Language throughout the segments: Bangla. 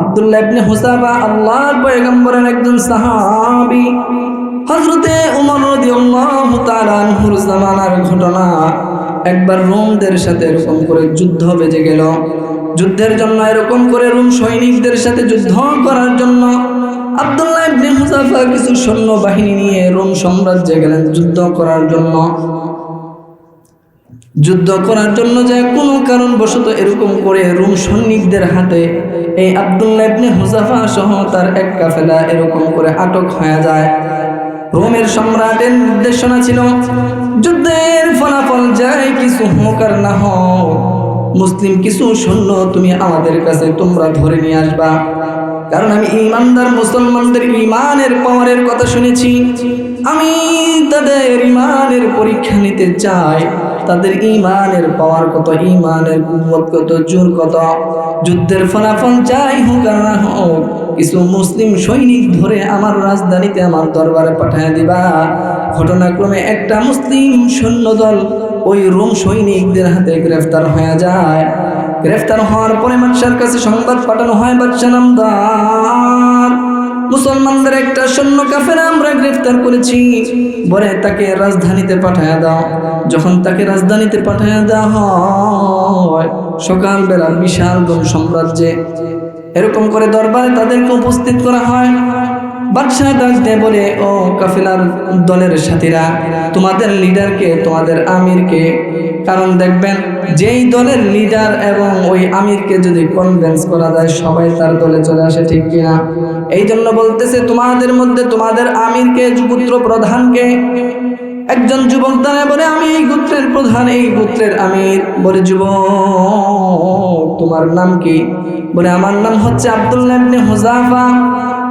আব্দুল্লাহ ইবনে হুযাফা আল্লাহর পয়গম্বরের একজন সাহাবী। হযরতে ওমর রাদিয়াল্লাহু তাআলা আনহুর জামানার ঘটনা। একবার রোমদের সাথে এরকম করে যুদ্ধ বেজে গেল। যুদ্ধের জন্য এরকম করে রোম সৈনিকদের সাথে যুদ্ধ করার জন্য আব্দুল্লাহ ইবনে হুযাফা কিছু সৈন্যবাহিনী নিয়ে রোম সাম্রাজ্যে গেলেন যুদ্ধ করার জন্য। যে কোনো কারণবশত এরকম করে রোম সৈনিকদের হাতে এই আব্দুল্লাহ ইবনে হুযাফা সহ তার এক কাফেলা এরকম করে আটক হয়ে যায়। রোমের সম্রাটের নির্দেশনা ছিল, যুদ্ধের ফলাফল যাই কিছু হোক আর না হোক, মুসলিম কিছু সৈন্য তুমি আমাদের কাছে তোমরা ধরে নিয়ে আসবা। কারণ আমি ঈমানদার মুসলমানদের ঈমানের পাওয়ারের কথা শুনেছি। আমি তাদের ঈমানের পরীক্ষা নিতে চাই, তাদের ঈমানের পাওয়ার কত, ঈমানের কুওয়াত কত, জোর কত। যুদ্ধের ফলাফল যাই হোক আর না হোক, কিছু মুসলিম সৈনিক ধরে আমার রাজধানীতে আমার দরবারে পাঠিয়ে দিবা। ঘটনাক্রমে একটা মুসলিম সৈন্যদল ওই রোম সৈনিকদের হাতে গ্রেফতার হয়ে যায়। গ্রেফতার হওয়ার পরে বাদশার কাছে সংবাদ পাঠানো হয়, বাদশা নামদার, মুসলমানদের একটা সৈন্য কাফের আমরা গ্রেফতার করেছি, বলে তাকে রাজধানীতে পাঠায়া দাও। যখন তাকে রাজধানীতে পাঠায়া দেওয়া হয়, সকালবেলা বিশাল রোম সাম্রাজ্যে এরকম করে দরবারে তাদেরকে উপস্থিত করা হয়। বাদশাহ ডাক দিয়ে বলে, ও কাফেলার দলের সাথীরা, তোমাদের লিডারকে, তোমাদের আমিরকে। কারণ দেখবেন, যেই দলের লিডার এবং ওই আমিরকে যদি কনভিন্স করা যায়, সবাই তার দলে চলে আসে, ঠিক কিনা? এই জন্য বলতেছে, তোমাদের মধ্যে তোমাদের আমিরকে, যুবপুত্র প্রধানকে। একজন যুবক দাঁড়ায় বলে, আমি এই গোত্রের প্রধান, এই গোত্রের আমির। বলে, যুবক তোমার নাম কি? বলে, আমার নাম হচ্ছে আব্দুল্লাহ ইবনে হুযাফা।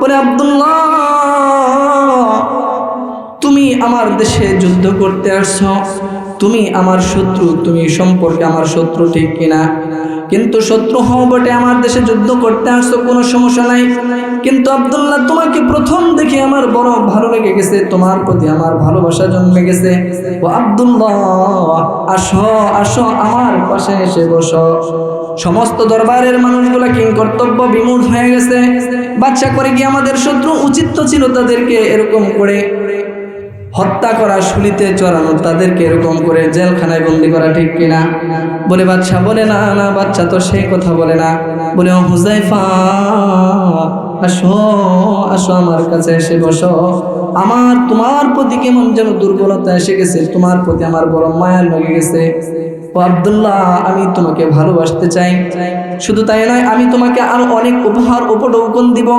বলে, আব্দুল্লাহ, তুমি আমার দেশে যুদ্ধ করতে আসছো, তুমি আমার শত্রু, তুমি সম্পর্কে আমার শত্রু, ঠিক কিনা? কিন্তু শত্রু হও বটে, আমার দেশে যুদ্ধ করতে আসছো, কোনো সমস্যা নাই। কিন্তু আব্দুল্লাহ, তোমাকে প্রথম দেখে আমার বড় ভালো লেগে গেছে, তোমার প্রতি আমার ভালোবাসা জন্মে গেছে। ও আব্দুল্লাহ, আসো আসো, আমার পাশে এসে বসো। সমস্ত দরবারের মানুষগুলা কিং কর্তব্য বিমূঢ় হয়ে গেছে। বাদশা করে কি আমাদের শত্রু, উচিত তো ছিল তাদেরকে এরকম করে হত্যা করা, শুলিতে চড়ানো, তাদেরকে এরকম করে জেলখানায় বন্দি করা, ঠিক কিনা? বলে বাদশা বলে, না না, বাচ্চা তো সেই কথা বলে না। বলে, ও হুযায়ফা, আসো আসো, আমার কাছে এসে বসো। আমার তোমার প্রতি কেমন যেন দুর্বলতা এসে গেছে, তোমার প্রতি আমার বড় মায়া লেগে গেছে। ও আব্দুল্লাহ, আমি তোমাকে ভালোবাসতে চাই। শুধু তাই নয়, আমি তোমাকে আরো অনেক উপহার উপঢৌকন দিব।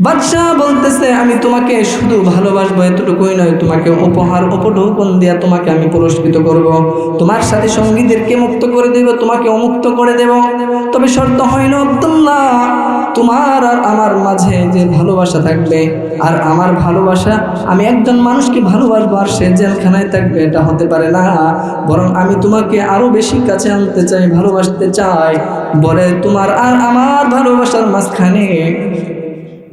বাদশাহ বলতেছে, আমি তোমাকে শুধু ভালোবাসবো এতটুকুই নয়, তোমাকে উপহার উপঢৌকন দিয়া তোমাকে আমি পুরস্কৃত করব। তোমার সাথে সঙ্গীদেরকে মুক্ত করে দেব, তোমাকে অমুক্ত করে দেব। তবে শর্ত হইল আব্দুল্লাহ, তোমার আর আমার মাঝে যে ভালোবাসা থাকবে, আর আমার ভালোবাসা, আমি একজন মানুষকে ভালোবাসবো আর সে জেলখানায় থাকবে, এটা হতে পারে না। বরং আমি তোমাকে আরো বেশি কাছে আনতে চাই, ভালোবাসতে চাই। বলে, তোমার আর আমার ভালোবাসার মাঝখানে,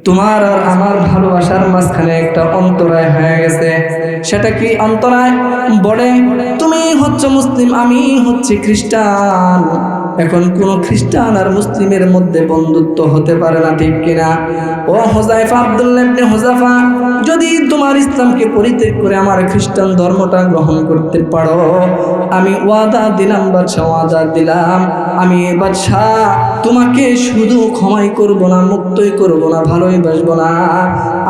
তোমার আর আমার ভালোবাসার মাঝখানে একটা অন্তরায় হয়ে গেছে। সেটা কি অন্তরায়? বলে, তুমি হচ্ছে মুসলিম, আমি হচ্ছে খ্রিস্টান। এখন কোন খ্রিস্টান আর মুসলিমের মধ্যে বন্ধুত্ব হতে পারে না, ঠিক কিনা? ও হুযায়ফা, আব্দুল্লাহ ইবনে হুযাফা, যদি তোমার ইসলামকে পরিত্যাগ করে আমার খ্রিস্টান ধর্মটা গ্রহণ করতে পারো, আমি ওয়াদা দিলাম বাদশা, ওয়াদা দিলাম, আমি বাদশা তোমাকে শুধু ক্ষমাই করব না, মুক্তই করব না, ভালোই বাসবো না।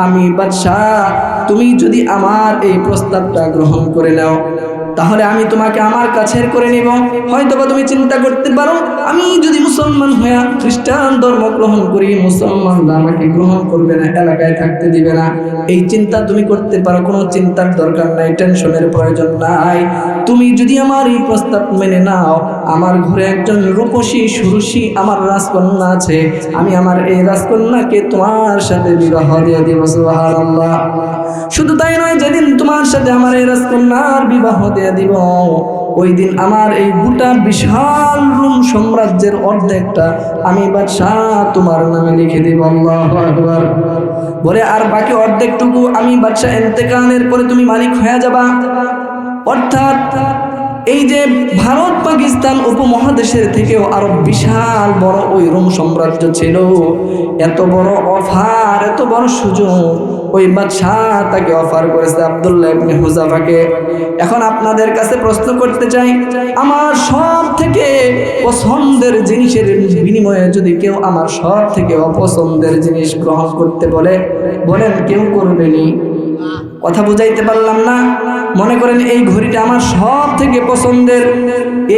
আমি বাদশা, তুমি যদি আমার এই প্রস্তাবটা গ্রহণ করে নাও, তাহলে আমি তোমাকে আমার কাছের করে নিব। হয়তোবা তুমি চিন্তা করতে পারো, আমি যদি মুসলমান হয়ে খ্রিস্টান ধর্ম গ্রহণ করি, মুসলমানরা আমাকে গ্রহণ করবে না, এলাকায় থাকতে দিবে না। এই চিন্তা তুমি করতে পারো, কোনো চিন্তার দরকার নাই, টেনশনের প্রয়োজন নাই। তুমি যদি আমার এই প্রস্তাব মেনে নাও, আমার ঘরে একজন রূপসী সুরসী আমার রাজকন্যা আছে, আমি আমার এই রাজকন্যাকে তোমার সাথে বিবাহ দিয়ে দিব। সুবহানাল্লাহ। শুধু তাই নয়, যেদিন তোমার সাথে আমার এই রাজকন্যার বিবাহ দিয়ে দিব, ওই দিন আমার এই গোটা বিশাল রোম সাম্রাজ্যের অর্ধেকটা আমি বাদশাহ তোমার নামে লিখে দিব। আল্লাহু আকবার। বলে, আর বাকি অর্ধেকটুকু আমি বাদশাহ ইন্তেকালের পরে তুমি মালিক হয়ে যাবা। অর্থাৎ এই যে ভারত পাকিস্তান উপমহাদেশের থেকেও আরো বিশাল বড় ওই রোম সাম্রাজ্য ছিল। এত বড় অফার, এত বড় সুযোগ ওই বাদশাহ তাকে অফার করেছে আব্দুল্লাহ ইবনে হুযাফাকে। এখন আপনাদের কাছে প্রশ্ন করতে চাই, আমার সব থেকে পছন্দের জিনিসের বিনিময়ে যদি কেউ আমার সব থেকে অপছন্দের জিনিস গ্রহণ করতে বলে, বলেন কেউ করবেনি? কথা বুঝাইতে পারলাম না? মনে করেন এই ঘড়িটা আমার সব থেকে পছন্দের,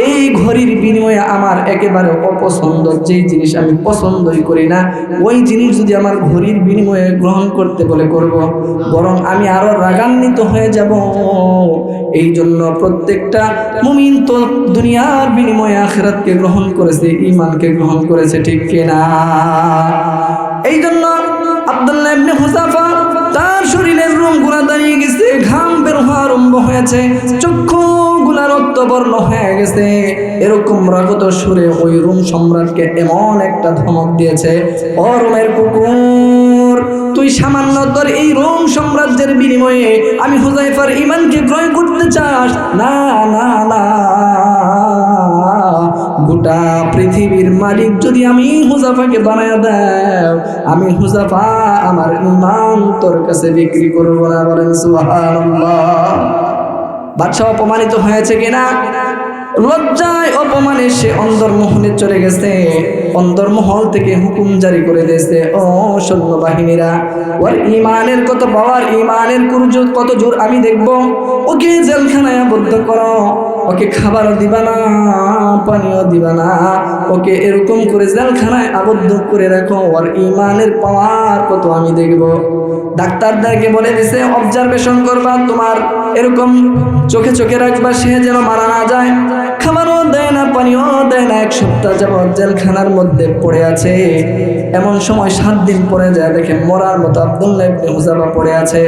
এই ঘড়ির বিনিময়ে আমার একেবারে অপছন্দ যেই জিনিস আমি পছন্দই করি না, ওই জিনিস যদি আমার ঘড়ির বিনিময়ে গ্রহণ করতে বলে করব, বরং আমি আরো রাগান্বিত হয়ে যাব। এই জন্য প্রত্যেকটা মুমিন তো দুনিয়ার বিনিময়ে আখিরাতকে গ্রহণ করেছে, ঈমানকে গ্রহণ করেছে, ঠিক কিনা? এই জন্য আব্দুল্লাহ ইবনে হুযাফা তার শরীরের রোমগুলা দাঁড়িয়ে গেছে, ঘাম বের হওয়া আরম্ভ হয়েছে, চক্ষুগুলা রক্তবর্ণ হয়ে গেছে। এরকম রাগত সুরে ওই রোম সম্রাটকে এমন একটা ধমক দিয়েছে, ও রোমের কুকুর, তুই সামান্য তোর এই রোম সাম্রাজ্যের বিনিময়ে আমি হুযায়ফার ঈমানকে ক্রয় করতে চাস? না না না, গোটা পৃথিবীর মালিক যদি আমি হুযাফাকে বানায় দাও, আমি হুযাফা আমার ঈমান তোর কাছে বিক্রি করব না। বলেন সুবহানাল্লাহ। বাদশা অপমানিত হয়েছে কিনা? লজ্জায় অপমানে সে অন্দরমহলে চলে গেছে। অন্দরমহল থেকে হুকুম জারি করে দিয়েছে, ও সৈন্যবাহিনীরা, ওর ঈমানের কত পাওয়ার, ঈমানের কত জোর আমি দেখব। ওকে জেলখানায় আবদ্ধ করো, ওকে খাবারও দিবা না, পানিও দিবা না, ওকে এরকম করে জেলখানায় আবদ্ধ করে রাখো, ওর ঈমানের পাওয়ার কত আমি দেখব। ডাক্তারদেরকে বলে দিছে অবজারভেশন করবা, তোমার এরকম চোখে চোখে রাখবা, সে যেন মারা না যায়। খাবারও দেয় না, পানিও দেয় না, 1 সপ্তাহ যাবৎ জেলখানার মধ্যে পড়ে আছে। এমন সময় 7 দিন পরে যায় দেখে মরার মতো আব্দুল্লাহ ইবনে হুযাফা পড়ে আছে।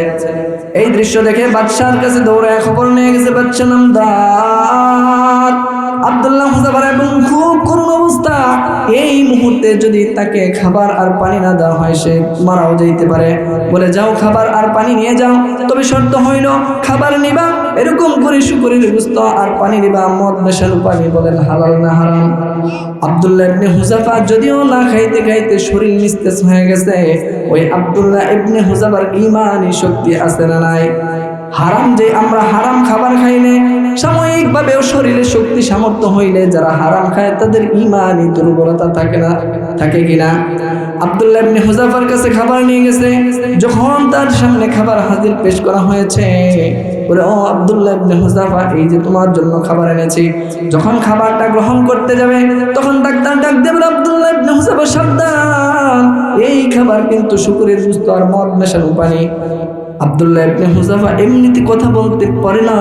এই দৃশ্য দেখে বাদশার কাছে দৌড়ে খবর নিয়ে গেছে বাদশা নামদার আব্দুল্লাহ হুযাফার, এবং খুব করুণ অবস্থা। এই মুহূর্তে যদি তাকে খাবার আর পানি না দেওয়া হয়, সে মারাও যেতে পারে। বলে যাও, খাবার আর পানি নিয়ে যাও, তবে শর্ত হইল খাবার নিবা এরকম করে শুকরের গোশত আর পানি নিবা মদ মেশানো পানি। বলেন হালাল না হারাম? আব্দুল্লাহ ইবনে হুযাফা যদিও না খাইতে খাইতে শরীর নিস্তেজ হয়ে গেছে, ওই আব্দুল্লাহ ইবনে হুযাফার ঈমানি শক্তি আছে না নাই? হারাম যে আমরা হারাম খাবার খাইলে সাময়িকভাবেও শরীরে শক্তি সামর্থ্য হইলে যারা হারাম খায় তাদের ঈমানি দুর্বলতা থাকে না, থাকে কিনা? আব্দুল্লাহ ইবনে হুযাফার কাছে খাবার নিয়ে গেছে, যখন তার সামনে খাবার হাজির পেশ করা হয়েছে, বলে ও আব্দুল্লাহ ইবনে হুযাফা, এই যে তোমার জন্য খাবার এনেছি। যখন খাবারটা গ্রহণ করতে যাবে তখন ডাক্তার ডাক দেবে, আব্দুল্লাহ ইবনে হুযাফা সাবধান, এই খাবার কিন্তু শুকরের গোশত আর মদ মেশানো পানি। আব্দুল্লাহ ইবনে হুযাফা এমনিতে কথা বলতে পারে না,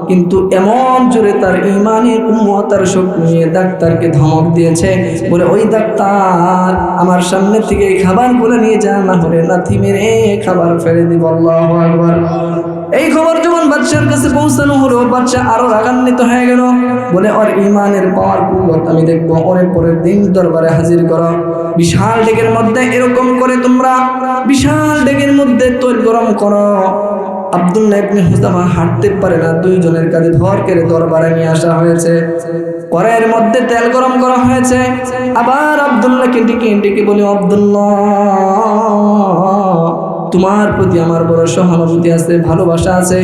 কিন্তু এমন জোরে তার ঈমানের উম্মতার শক্তি নিয়ে ডাক্তারকে ধমক দিয়েছে। বলে ওই ডাক্তার, আমার সামনে থেকে এই খাবারগুলো নিয়ে যা, না হলে লাথি মেরে খাবার ফেলে দিব। আল্লাহু আকবার। এই খবর যখন বাদশার কাছে পৌঁছানো হলো, বাদশা আরো রাগান্বিত হয়ে গেল। বলে ওর ঈমানের পাওয়ার কুওয়াত আমি দেখবো, ওরে পরের দিন দরবারে হাজির করো। বিশাল ডেকের মধ্যে এরকম করে তোমরা বিশাল ডেকের মধ্যে তৈল গরম করো। আব্দুল্লাহ ইবনে হুযাফা হাঁটতে পারে না, 2 জনের কাঁধে ভর করে দরবারে নিয়ে আসা হয়েছে। কড়াইয়ের মধ্যে তেল গরম করা হয়েছে। আবার আব্দুল্লাহকে ডেকে বলি, আব্দুল্লাহ, তোমার প্রতি আমার বড় সহানুভূতি আছে, ভালোবাসা আছে।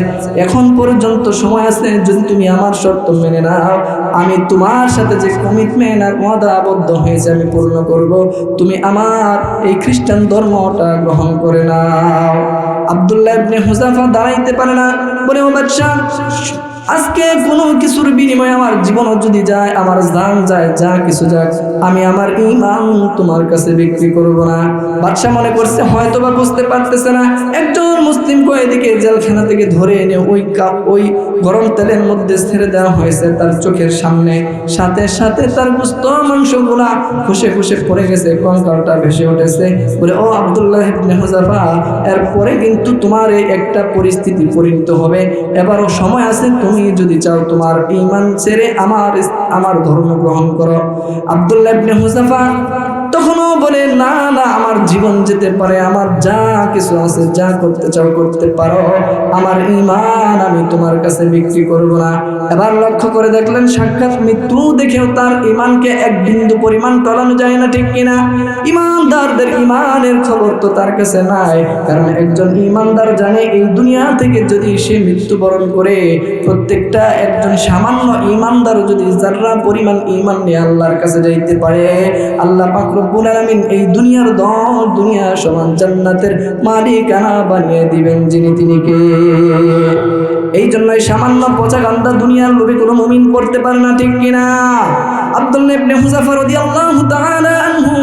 এখন পর্যন্ত সময় আছে, যদি তুমি আমার শর্ত মেনে নাও, আমি তোমার সাথে যে কমিটমেন্ট আর ওয়াদা আবদ্ধ হয়েছে আমি পূর্ণ করব। তুমি আমার এই খ্রিস্টান ধর্মটা গ্রহণ করে নাও। আব্দুল্লাহ ইবনে হুযাফা দাঁড়াইতে পারে না। বলে ও বাদশা, আজকে কোনো কিছুর বিনিময়ে আমার জীবনও যদি যায়, আমার জান যায়, যা কিছু যাক, আমি আমার ঈমান তোমার কাছে বিক্রি করব না। বাদশা মনে করছে হয়তো বা বুঝতে পারতেছে না, একজন মুসলিম কয়েদিকে জেলখানা থেকে ধরে এনে ওই গরম তেলের মধ্যে ছেড়ে দেওয়া হয়েছে তার চোখের সামনে। সাথে সাথে তার গোশত মাংসগুলা খুশে খুশে পড়ে গেছে, কঙ্কালটা ভেসে উঠেছে। বলে ও আব্দুল্লাহ ইবনে হুযাফা, এরপরে কিন্তু তোমার এই একটা পরিস্থিতি পরিণত হবে, এবারও সময় আছে, তুমি যদি চাও তোমার ঈমান ছেড়ে আমার ধর্ম গ্রহণ করো। আব্দুল্লাহ ইবনে হুযাফা তখনও বলে না না, আমার জীবন যেতে পারে, আমার যা কিছু আছে, যা করতে চাও করতে পারো, আমার ঈমান আমি তোমার কাছে বিক্রি করব না। এবার লক্ষ্য করে দেখলেন সাক্ষাৎ মৃত্যু দেখেও তার ঈমানকে এক বিন্দু পরিমাণ টলানো যায় না, ঠিক কিনা? ঈমানদারদের ঈমানের খবর তো তার কাছে নাই, কারণ একজন ঈমানদার জানে এই দুনিয়া থেকে যদি সে মৃত্যুবরণ করে, প্রত্যেকটা একজন সামান্য ঈমানদার যদি যারা পরিমাণ ঈমান নিয়ে আল্লাহর কাছে যাইতে পারে, আল্লাহ পাক রব্বুল আলামিন এই দুনিয়ার দুনিয়া সমান জান্নাতের মালিকানা বানিয়ে দিবেন যিনি, তিনি কে? এই জন্যই সামান্য পচা গান্দা দুনিয়ার লোভে কোনো মুমিন পড়তে পারে না, ঠিক কিনা? আব্দুল্লাহ ইবনে হুযাফা রাদিয়াল্লাহু তাআলা আনহু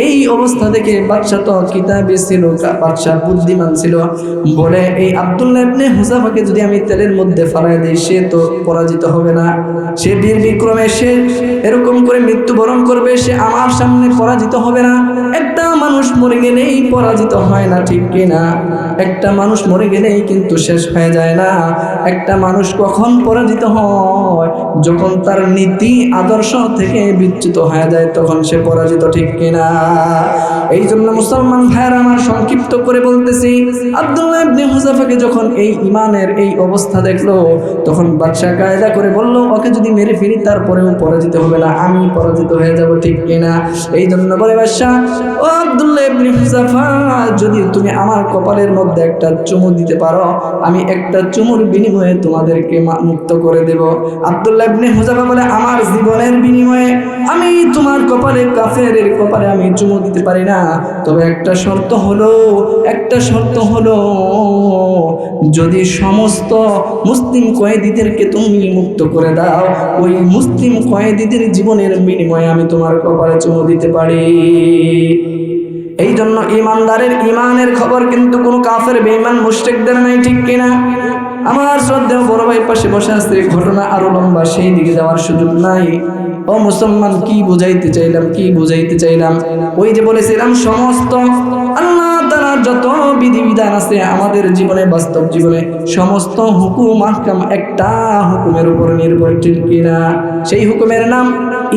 এই অবস্থা দেখে, বাদশা তো কিতাবী ছিল, বাদশা বুদ্ধিমান ছিল, বলে এই আব্দুল্লাহ ইবনে হুযাফাকে যদি আমি তেলের মধ্যে ফেলাই দেই, সে তো পরাজিত হবে না, সে বীর বিক্রমে সে এরকম করে মৃত্যুবরণ করবে, সে আমার সামনে পরাজিত হবে না। একটা মানুষ মরে গেলেই পরাজিত হয় না, ঠিক কিনা? একটা মানুষ মরে গেলেই কিন্তু শেষ হয়ে যায় না। একটা মানুষ কখন পরাজিত হয়? যখন তার নীতি আদর্শ থেকে বিচ্যুত হয়ে যায়, তখন সে পরাজিত, ঠিক কিনা? এই জন্য মুসলমান ভাইয়েরা আমার, সংক্ষিপ্ত করে বলতেছি, আব্দুল্লাহ ইবনে হুযাফাকে যখন এই ঈমানের এই অবস্থা দেখলো, তখন বাদশা কায়দা করে বলল, ওকে যদি মেরে ফেলি তারপরেও পরাজিত হবে না, আমি পরাজিত হয়ে যাব, ঠিক কিনা? এই জন্য বলে বাদশা, ও আব্দুল্লাহ ইবনে হুযাফা, যদি তুমি আমার কপালের মধ্যে একটা চুমু দিতে পারো, আমি একটা চুমুর বিনিময়ে তোমাদেরকে মুক্ত করে দেব। আব্দুল্লাহ ইবনে হুযাফা বলে, আমার জীবনের বিনিময়ে আমি তোমার কপালে, কাফেরের কপালে আমি চুমু দিতে পারি না, তবে একটা শর্ত হলো, যদি সমস্ত মুসলিম কয়েদিদেরকে তুমি মুক্ত করে দাও, ওই মুসলিম কয়েদিদের জীবনের বিনিময়ে আমি তোমার কপালে চুমু দিতে পারি। এই জন্য ঈমানদারের ঈমানের খবর কিন্তু কোনো কাফের বেঈমান মুশরিকদের নাই, ঠিক কিনা? আমার শ্রদ্ধেয় বড় ভাই পাশে বসে আছে, ঘটনা আরো লম্বা, সেই দিকে যাওয়ার সুযোগ নাই। ও মুসলমান, কি বুঝাইতে চাইলাম? ওই যে বলেছিলাম, সমস্ত আল্লাহ তাআলার যত বিধিবিধান আছে আমাদের জীবনে, বাস্তব জীবনে, সমস্ত হুকুম আহকাম একটা হুকুমের উপর নির্ভরশীল, কিনা? সেই হুকুমের নাম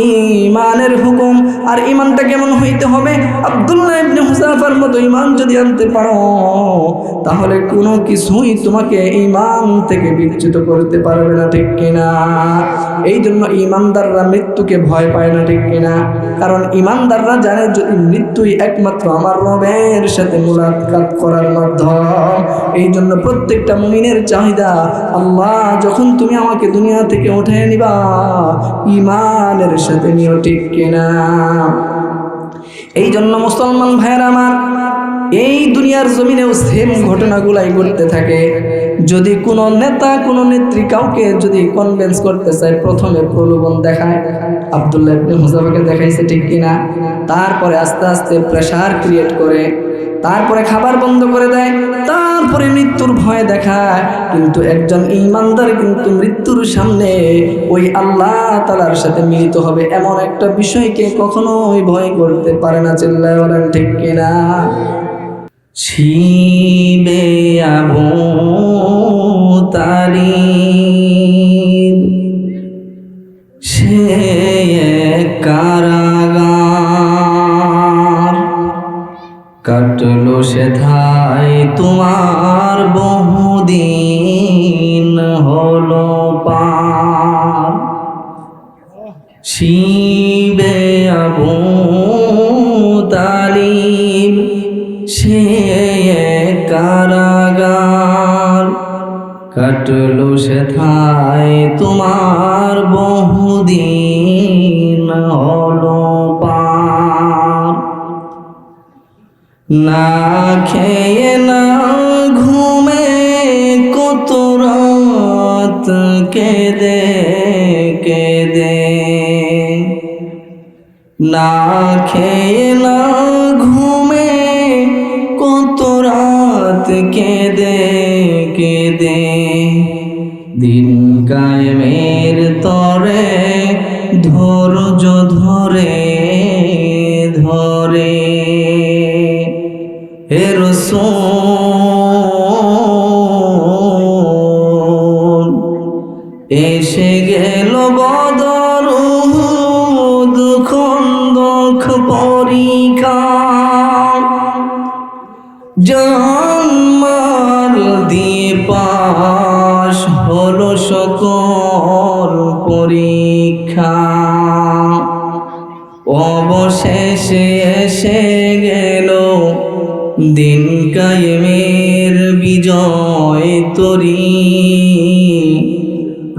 ঈমানের হুকুম। আর ঈমানটা কেমন হইতে হবে? আব্দুল্লাহ ইবনে হুযাফার মতো ঈমান যদি আনতে পারো, তাহলে কোনো কিছুই তোমাকে ঈমান থেকে বিচ্যুত করতে পারবে না, ঠিক কিনা? এই জন্য ঈমানদাররা মৃত্যুকে ভয় পায় না, ঠিক কিনা? কারণ ঈমানদাররা জানে, যদি মৃত্যুই একমাত্র আমার রবের সাথে মুলাকাত করার মাধ্যম। এই জন্য প্রত্যেকটা মুমিনের চাহিদা, আল্লাহ যখন তুমি আমাকে দুনিয়া থেকে উঠিয়ে নিবা, ঈমানের সাথে নিও, ঠিক কিনা? এই জন্য মুসলমান ভাইয়েরা আমার, এই দুনিয়ার জমিনেও সেম ঘটনাগুলাই ঘটতে থাকে। যদি কোনো নেতা, কোনো নেত্রী কাউকে যদি কনভিন্স করতে চায়, প্রথমে প্রলোভন দেখায়। আব্দুল্লাহ ইবনে হুযাফাকে দেখাইছে, ঠিক কিনা? তারপরে আস্তে আস্তে প্রেসার ক্রিয়েট করে, তারপরে খাবার বন্ধ করে দেয়, তারপরে মৃত্যুর ভয় দেখায়। কিন্তু একজন ঈমানদার কিন্তু মৃত্যুর সামনে ওই আল্লাহ তাআলার সাথে মিলিত হবে এমন একটা বিষয়কে কখনোই ভয় করতে পারে না। চিল্লায় বলেন, ঠিক কিনা? শিবে আবু তালিব সে কারাগার, কাটলো সেথায় তোমার বহুদিন হলো পার। শিবে আবু তালিব সে কারাগার, কাটলো সেথায় তোমার বহুদিন হলো পার। না খেয়ে না ঘুমে কত রাত কেঁদে কেঁদে, না খেয়ে না ঘুমে কত রাত কেঁদে কেঁদে, দিন কায়েমের তরে ধৈর্য ধরে ধরে। হে রাসূল, এসে গেল বদর উহুদ খন্দক পরীক্ষা, জন্মাল দিয়ে পাশ হলো সকল পরীক্ষা, অবশেষে এসে গেল দিন কায়েমের বিজয় তরী।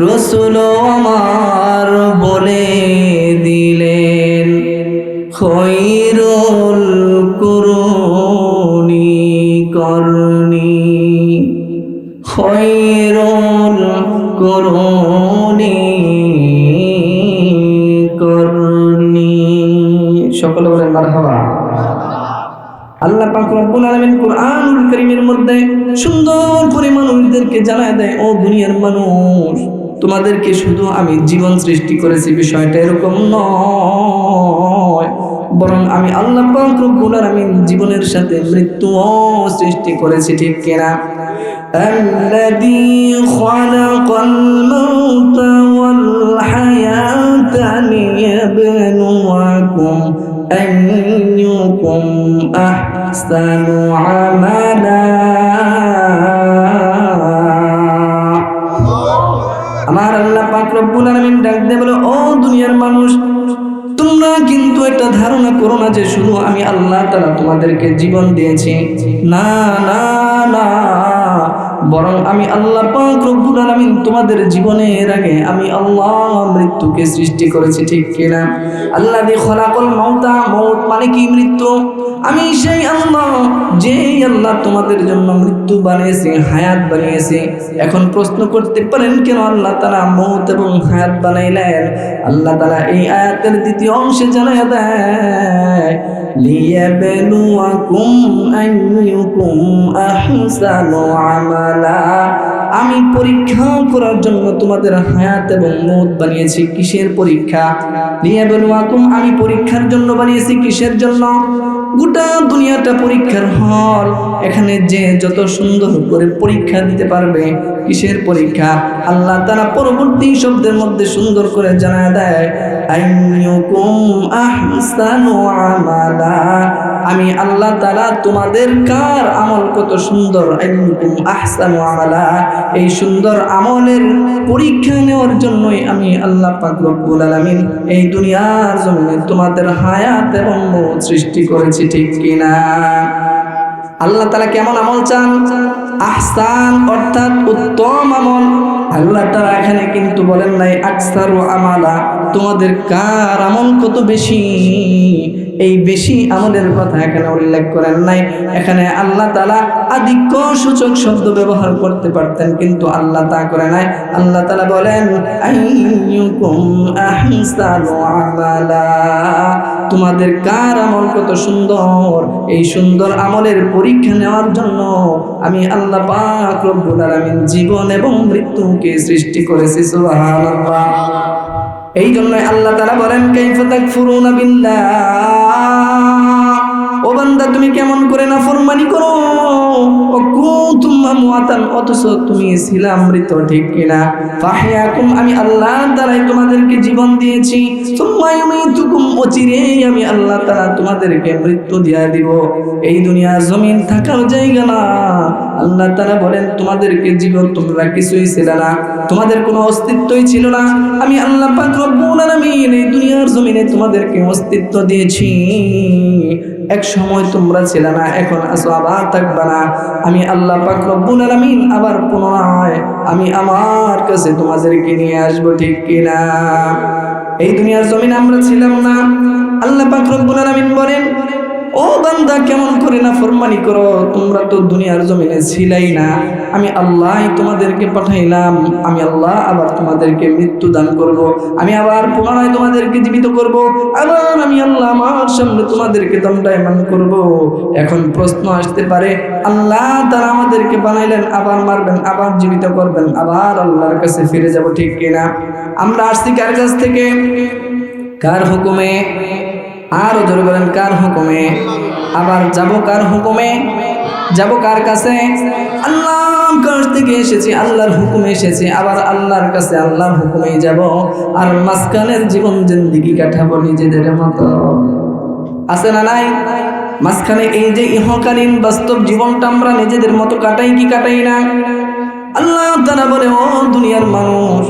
রসুল আমার বলে দিলেন খৈরুল কুরুনি করনি, খৈরুল কুরুনি করনি। সকলে বলেন মারহাবা। আল্লাহ পাক রব্বুল আলামিন কুরআনুল কারীমের মধ্যে সুন্দর করে মানুষদেরকে জানায় দেয়, ও দুনিয়ার মানুষ, তোমাদেরকে শুধু আমি জীবন সৃষ্টি করেছি বিষয়টা এরকম নয়, বরং আমি আল্লাহ পাক রব্বুল আলামিন জীবনের সাথে মৃত্যুও সৃষ্টি করেছি, ঠিক কিনা? আল্লাযী খালাকাল মাউতা ওয়াল হায়াতা লিয়াবলুয়াকুম আইয়ুকুম আহসানু আমালা। আমার আল্লাহ পাক রব্বুল আলামিন ডাক দিয়ে বলে, ও দুনিয়ার মানুষ, তোমরা কিন্তু একটা ধারণা করো না যে শুধু আমি আল্লাহ তাআলা তোমাদেরকে জীবন দিয়েছি। না না না, বরং আমি আল্লাহ পাক রব্বুল আলামিন তোমাদের জীবনের আগে আমি আল্লাহ মৃত্যুকে সৃষ্টি করেছি, ঠিক কিনা? আল্লাযী খালাকাল মাউতা, মউত মানে কি? মৃত্যু। আমি সেই আল্লাহ যেই আল্লাহ তোমাদের জন্য মৃত্যু বানিয়েছে, হায়াত বানিয়েছে। এখন প্রশ্ন করতে পারেন কেন আল্লাহ তাআলা মউত এবং হায়াত বানাইলেন? আল্লাহ তাআলা এই আয়াতের দ্বিতীয় অংশে জানায় দেয়, লিয়াবলুয়াকুম আইয়ুকুম আহসানু আমালা। আমি পরীক্ষা করার জন্য তোমাদের হায়াত এবং মউত বানিয়েছি। কিসের পরীক্ষা? লিয়াবলুয়াকুম, আমি পরীক্ষার জন্য বানিয়েছি। কিসের জন্য? গোটা দুনিয়াটা পরীক্ষার হল, এখানে যে যত সুন্দর করে পরীক্ষা দিতে পারবে। কিসের পরীক্ষা? আল্লাহ তাআলা পরবর্তী শব্দের মধ্যে সুন্দর করে জানায় দেয়, আইয়ুকুম আহসানু আমালা। আমি আল্লাহ তাআলা তোমাদের কার আমল কত সুন্দর, আইয়ুকুম আহসানু আমালা, এই সুন্দর আমলের পরীক্ষা নেওয়ার জন্যই আমি আল্লাহ পাক রব্বুল আলামিন এই দুনিয়ার জমিনে তোমাদের হায়াত এবং মউত সৃষ্টি করেছি, ঠিক কিনা? আল্লাহ তাআলা কেমন আমল চান? আহসান অর্থাৎ উত্তম আমল। আল্লাহ তাআলা এখানে কিন্তু বলেন নাই আকসারু আমালা, তোমাদের কার আমল কত বেশি। এই বেশি আমলের কথা এখানে উল্লেখ করেন নাই। এখানে আল্লাহ তাআলা আধিক্য সূচক শব্দ ব্যবহার করতে পারতেন, কিন্তু আল্লাহ তা করে নাই। আল্লাহ তাআলা বলেন আইয়ুকুম আহসানু আমালা, তোমাদের কার আমল কত সুন্দর। এই সুন্দর আমলের পরীক্ষা নেওয়ার জন্য আমি আল্লাহ পাক রব্বুল আলামিন জীবন এবং মৃত্যুকে সৃষ্টি করেছি। সুবহানাল্লাহ। এই জন্যই আল্লাহ তাআলা বলেন কাইফা তাকফুরুনা বিল্লাহ, ও বান্দা তুমি কেমন করে নাফরমানি করো। ও কুনতুম আমওয়াতান, অথচ তুমি ছিলা মৃত, ঠিক কিনা? ফাহিয়াকুম, আমি আল্লাহ তাআলাই তোমাদেরকে জীবন দিয়েছি। সুম্মা ইউমিতুকুম, অচিরেই আমি আল্লাহ তাআলা তোমাদেরকে মৃত্যু দিয়া দিব। এই দুনিয়ার জমিন থাকার জায়গা না। আল্লাহ তাআলা বলেন তোমাদেরকে জীবন, তোমরা কিছুই ছিল না, তোমাদের কোনো অস্তিত্বই ছিল না। আমি আল্লাহ পাক রব্বুল আলামিন এই দুনিয়ার জমিনে তোমাদেরকে অস্তিত্ব দিয়েছি। এক সময় তোমরা ছিল না, এখন আছো, আবার থাকবে না। আমি আল্লাহ পাক রব্বুল আলামিন আবার পুনরায় আমি আমার কাছে তোমাদেরকে নিয়ে আসবো, ঠিক কিনা? এই দুনিয়ার জমিনে আমরা ছিলাম না। আল্লাহ পাক রব্বুল আলামিন বলেন, ও বান্দা কেমন করে নাফরমানি করো, তোমরা তো দুনিয়ার জমিনে ছিলাই না। আমি আল্লাহ তোমাদেরকে পাঠাইলাম। আমি আল্লাহ আবার তোমাদেরকে মৃত্যু দান করব। আমি আবার পুনরায় তোমাদেরকে জীবিত করব। আবার আমি আল্লাহ আমার সামনে তোমাদেরকে দণ্ডায়মান করব। এখন প্রশ্ন আসতে পারে, আল্লাহ তারা আমাদেরকে বানাইলেন, আবার মারবেন, আবার জীবিত করবেন, আবার আল্লাহর কাছে ফিরে যাব, ঠিক কিনা? আমরা আসছি কার কাছ থেকে? কার হুকুমে? আরো জোরে বলেন, কার হুকুমে? আবার যাব কার হুকুমে? যাব কার কাছে? আল্লাহর কাছ থেকে এসেছি, আল্লাহর হুকুমে এসেছি, আবার আল্লাহর কাছে আল্লাহর হুকুমেই যাব। আর মাঝখানের জীবন জিন্দেগি কাটাবো নিজেদের মতো। আছে না নাই? মাঝখানে এই যে ইহকালীন বাস্তব জীবনটা আমরা নিজেদের মতো কাটাই কি কাটাই না? আল্লাহ তাআলা বলে, ও দুনিয়ার মানুষ,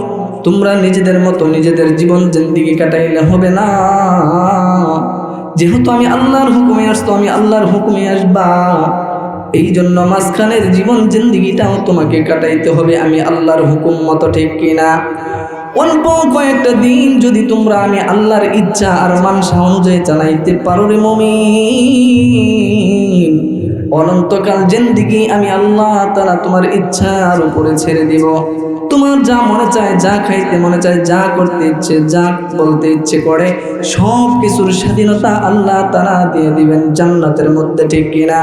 তোমরা নিজেদের মতো নিজেদের জীবন জিন্দেগি কাটাইলে হবে না। যেহেতু আমি আল্লাহর হুকুমে আসতো, আমি আল্লাহর হুকুমে আসবা, এই জন্য মাঝখানের জীবন জিন্দেগিটাও তোমাকে কাটাইতে হবে আমি আল্লাহর হুকুম মতো, ঠিক কিনা? অল্প কয়েকটা দিন যদি তোমরা আমি আল্লাহর ইচ্ছা আর মানসা অনুযায়ী চালাইতে পারো রে মুমিন, অনন্তকাল জিন্দেগি আমি আল্লাহ তাআলা তোমার ইচ্ছার উপরে ছেড়ে দিব। তোমার যা মনে চায়, যা খাইতে মনে চায়, যা করতে ইচ্ছে, যা বলতে ইচ্ছে করে, সব কিছুর স্বাধীনতা আল্লাহ তাআলা দিয়ে দিবেন জান্নাতের মধ্যে, ঠিক কিনা?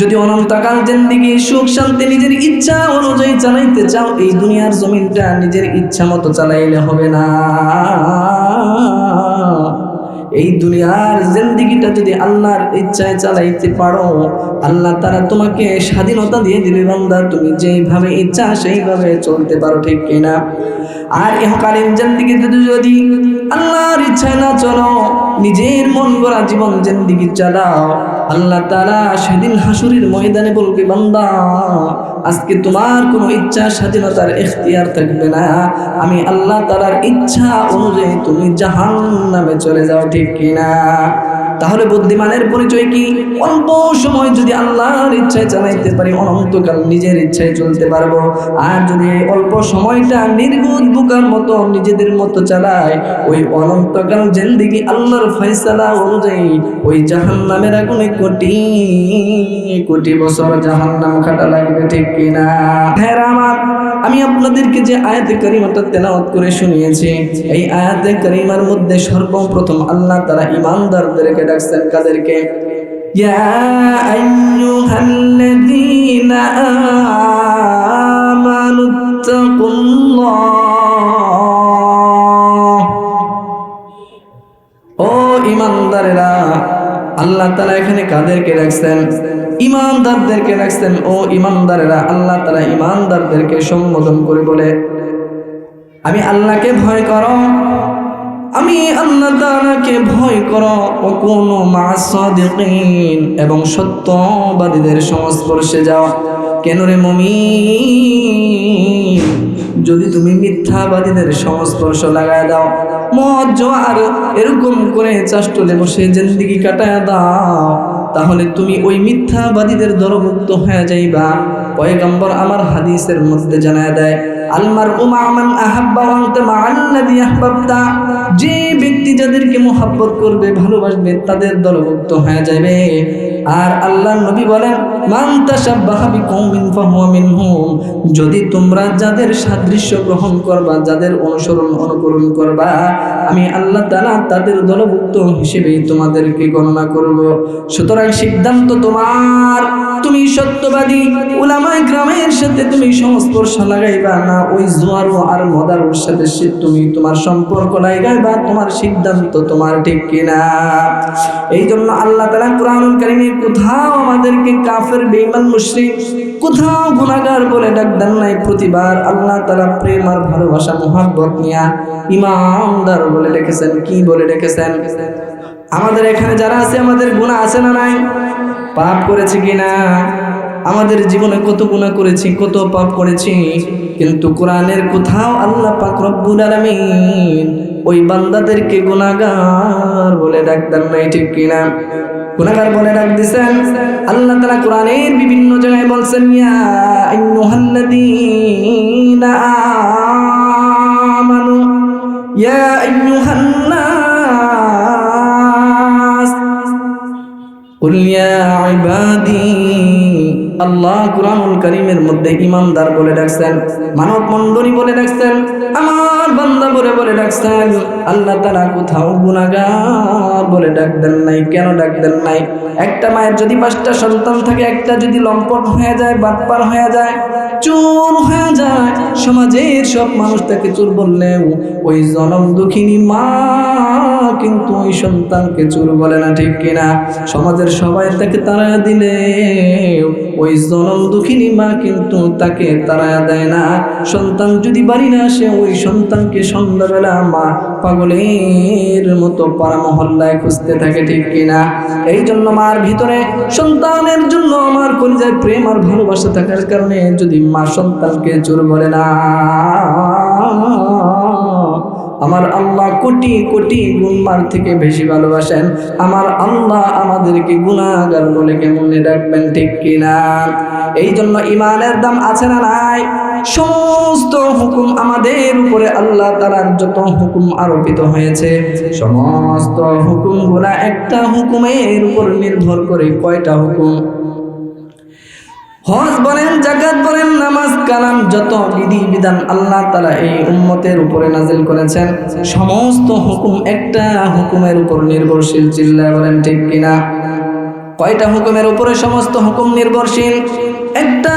যদি অনন্তকাল জিন্দেগি সুখ শান্তি নিজের ইচ্ছা অনুযায়ী চালাইতে চাও, এই দুনিয়ার জমিনটা নিজের ইচ্ছা মতো চালাইলে হবে না। এই দুনিয়ার জিন্দেগিটা যদি আল্লাহর ইচ্ছায় চালাইতে পারো, আল্লাহ তাআলা তোমাকে স্বাধীনতা দিয়ে দিবে, বান্দা তুমি যেইভাবে ইচ্ছা সেইভাবে চলতে পারো, ঠিক কিনা? আর ইহকালীন জিন্দেগিতে যদি আল্লাহর ইচ্ছায় না চলো, নিজের মন গড়া জীবন জিন্দেগি চালাও, আল্লাহ তাআলা সেদিন হাসরের ময়দানে বলবে, বান্দা আজকে তোমার কোনো ইচ্ছা স্বাধীনতার ইখতিয়ার থাকবে না, আমি আল্লাহ তাআলার ইচ্ছা অনুযায়ী তুমি জাহান্নামে চলে যাও, ঠিক কিনা? তাহলে বুদ্ধিমানের পরিচয় কি? অল্প সময় যদি আল্লাহর ইচ্ছায় চালাইতে পারি, অনন্তকাল নিজের ইচ্ছায় চলতে পারবো। আর যদি অল্প সময়টা নির্বোধ বোকার মতো নিজেদের মতো চালায়, ওই অনন্তকাল জিন্দেগি আল্লাহর ফয়সালা অনুযায়ী ওই জাহান্নামের আগুনে কোটি কোটি বছর জাহান্নাম কাটা লাগবে, ঠিক কিনা? হ্যাঁ আমার, আমি আপনাদেরকে যে আয়াতে কারিমাটা তেলাওয়াত করে শুনিয়েছি, এই আয়াতে কারিমার মধ্যে সর্বপ্রথম আল্লাহ তাআলা ঈমানদারদেরকে ডাকছেন। কাদেরকে? ইয়া আইয়ুহাল্লাযীনা আমানুত্তাকুল্লাহ। ও ঈমানদারেরা, আল্লাহ তাআলা এখানে কাদেরকে ডাকছেন? ঈমানদারদেরকে ডাকছেন। ও ঈমানদারেরা, আল্লাহ তাআলা ঈমানদারদেরকে সম্বোধন করে বলে, আমি আল্লাহকে ভয় করো, আমি আল্লাহ তাআলাকে ভয় করো, ও কুনু মা'আস সাদিকিন, এবং সত্যবাদীদের সংস্পর্শে যাও। কেন রে মুমিন? যদি তুমি মিথ্যাবাদীদের সংস্পর্শ লাগায় দাও, মদ জোয়ার এরকম করে চাষ্টলে বসে জিন্দেগি কাটায় দাও, তাহলে তুমি ওই মিথ্যাবাদীদের দলভুক্ত হয়ে যাইবা। পয়গম্বর আমার হাদিসের মধ্যে জানায় দেয়, আলমারউ মা মান আহাব্বা ওয়া আনতা মা'আল্লাযী আহবাবতা, যে ব্যক্তি যাদেরকে মোহাব্বত করবে, ভালোবাসবে, তাদের দলভুক্ত হয়ে যাবে। আর আল্লাহর নবী বলেন, মান তাশাব্বাহা বিকওমিন ফাহুয়া মিনহুম, যদি তোমরা যাদের সাদৃশ্য গ্রহণ করবা, যাদের অনুকরণ করবা, আমি আল্লাহ তাআলা তাদের দলভুক্ত হিসেবেই তোমাদেরকে গণনা করব। সুতরাং সিদ্ধান্ত তোমার, তুমি সত্যবাদী উলামায়ে কেরামের সাথে তুমি সংস্পর্শ লাগাইবা না, ওই জোয়ারু আর মদারুর সাথে তুমি তোমার সম্পর্ক লাগাইবা, তোমার সিদ্ধান্ত তোমার, ঠিক কিনা? এই জন্য আল্লাহ তাআলা কুরআনুল কারীমে কোথাও আমাদেরকে কাফের, বেঈমান, মুশরিক, কোথাও গুনাহগার বলে ডাক দেন নাই। প্রতিবার আল্লাহ তাআলা প্রেম আর ভালোবাসা মুহাব্বত নিয়া ঈমানদার বলে রেখেছেন। কি বলে রেখেছেন? আমাদের এখানে যারা আছে, আমাদের গুনাহ আছে না নাই? পাপ করেছি কিনা? আমাদের জীবনে কত গুনাহ করেছি, কত পাপ করেছি, কিন্তু কোরআনের কোথাও আল্লাহ পাক রব্বুল আলামিন ওই বান্দাদেরকে গুনাহগার বলে ডাক দেন নাই, ঠিক কিনা? গুনাহগার বলে ডাক দিয়েছেন। আল্লাহ তাআলা কোরআনের বিভিন্ন জায়গায় বলছেন, ইয়া আইয়ুহাল্লাযীনা আমানু, ইয়া আইয়ুহান নাস কুল ইয়া ইবাদি। আল্লাহ কুরআনুল কারীমের মধ্যে ঈমানদার বলে ডাকছেন, মানব মণ্ডলী বলে ডাকছেন, আমার বান্দা বলে ডাকছেন। আল্লাহ তাআলা কোথাও গুনাহগার বলে ডাক দেন নাই। কেন ডাক দেন নাই? একটা মায়ের যদি 5টা সন্তান থাকে, একটা যদি লম্পট হয়ে যায়, বাটপার হয়ে যায়, চোর হয়ে যায়, সমাজের সব মানুষ তাকে চোর বললেও ওই জনম দুঃখিনী মা কিন্তু ওই সন্তানকে চোর বলে না, ঠিক কিনা? সমাজের সবাই সময় তাকে তাড়া দিলে ওই জনম দুঃখিনী মা কিন্তু তাকে তাড়া দেয় না। সন্তান যদি বাড়ি না আসে ওই সন্তানকে সন্ধ্যাবেলা মা পাগলের মতো পাড়া মহল্লায় খুঁজতে থাকে, ঠিক কিনা? এই জন্য মার ভিতরে সন্তানের জন্য আমার কলিজায় প্রেম আর ভালোবাসা থাকার কারণে যদি মা সন্তানকে চোর বলে না, আমার আল্লাহ কোটি কোটি গুণ মার থেকে বেশি ভালোবাসেন। আমার আল্লাহ আমাদেরকে গুনাহগার বলে কেমনে ডাকবেন, ঠিক কিনা? এই জন্য ইমানের দাম আছে না নাই? সমস্ত হুকুম আমাদের উপরে আল্লাহ তাআলার যত হুকুম আরোপিত হয়েছে সমস্ত হুকুমগুলা একটা হুকুমের উপর নির্ভর করে। কয়টা হুকুম? হজ বলেন, যাকাত বলেন, নামাজ কালাম, যত বিধি বিধান আল্লাহ তাআলা এই উম্মতের উপরে নাজিল করেছেন সমস্ত হুকুম একটা হুকুমের উপর নির্ভরশীল। চিল্লায় বলেন ঠিক কিনা? কয়টা হুকুমের উপরে সমস্ত হুকুম নির্ভরশীল? একটা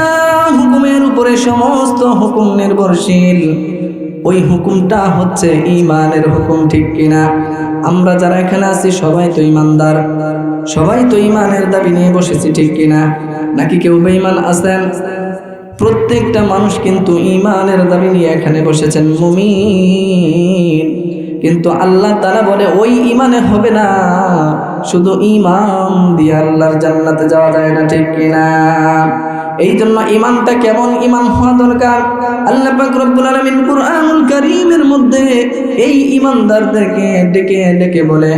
হুকুমের উপরে সমস্ত হুকুম নির্ভরশীল। ওই হুকুমটা হচ্ছে ঈমানের হুকুম, ঠিক কিনা? আমরা যারা এখানে আছি সবাই তো ঈমানদার, সবাই তো ঈমানের দাবি নিয়ে বসেছি, ঠিক কিনা? নাকি কেউ বেঈমান আছেন? প্রত্যেকটা মানুষ কিন্তু ঈমানের দাবি নিয়ে এখানে বসেছেন, মুমিন। কিন্তু আল্লাহ তাআলা বলে ওই ঈমানে হবে না, শুধু ঈমান দিয়ে আল্লাহর জান্নাতে যাওয়া যায় না, ঠিক কিনা? এই জন্য ঈমানটা কেমন ঈমান হওয়া দরকার? আল্লাহ পাক রব্বুল আলামিন কুরআনুল কারীমের মধ্যে এই ঈমানদারদেরকে ডেকে ডেকে বলে,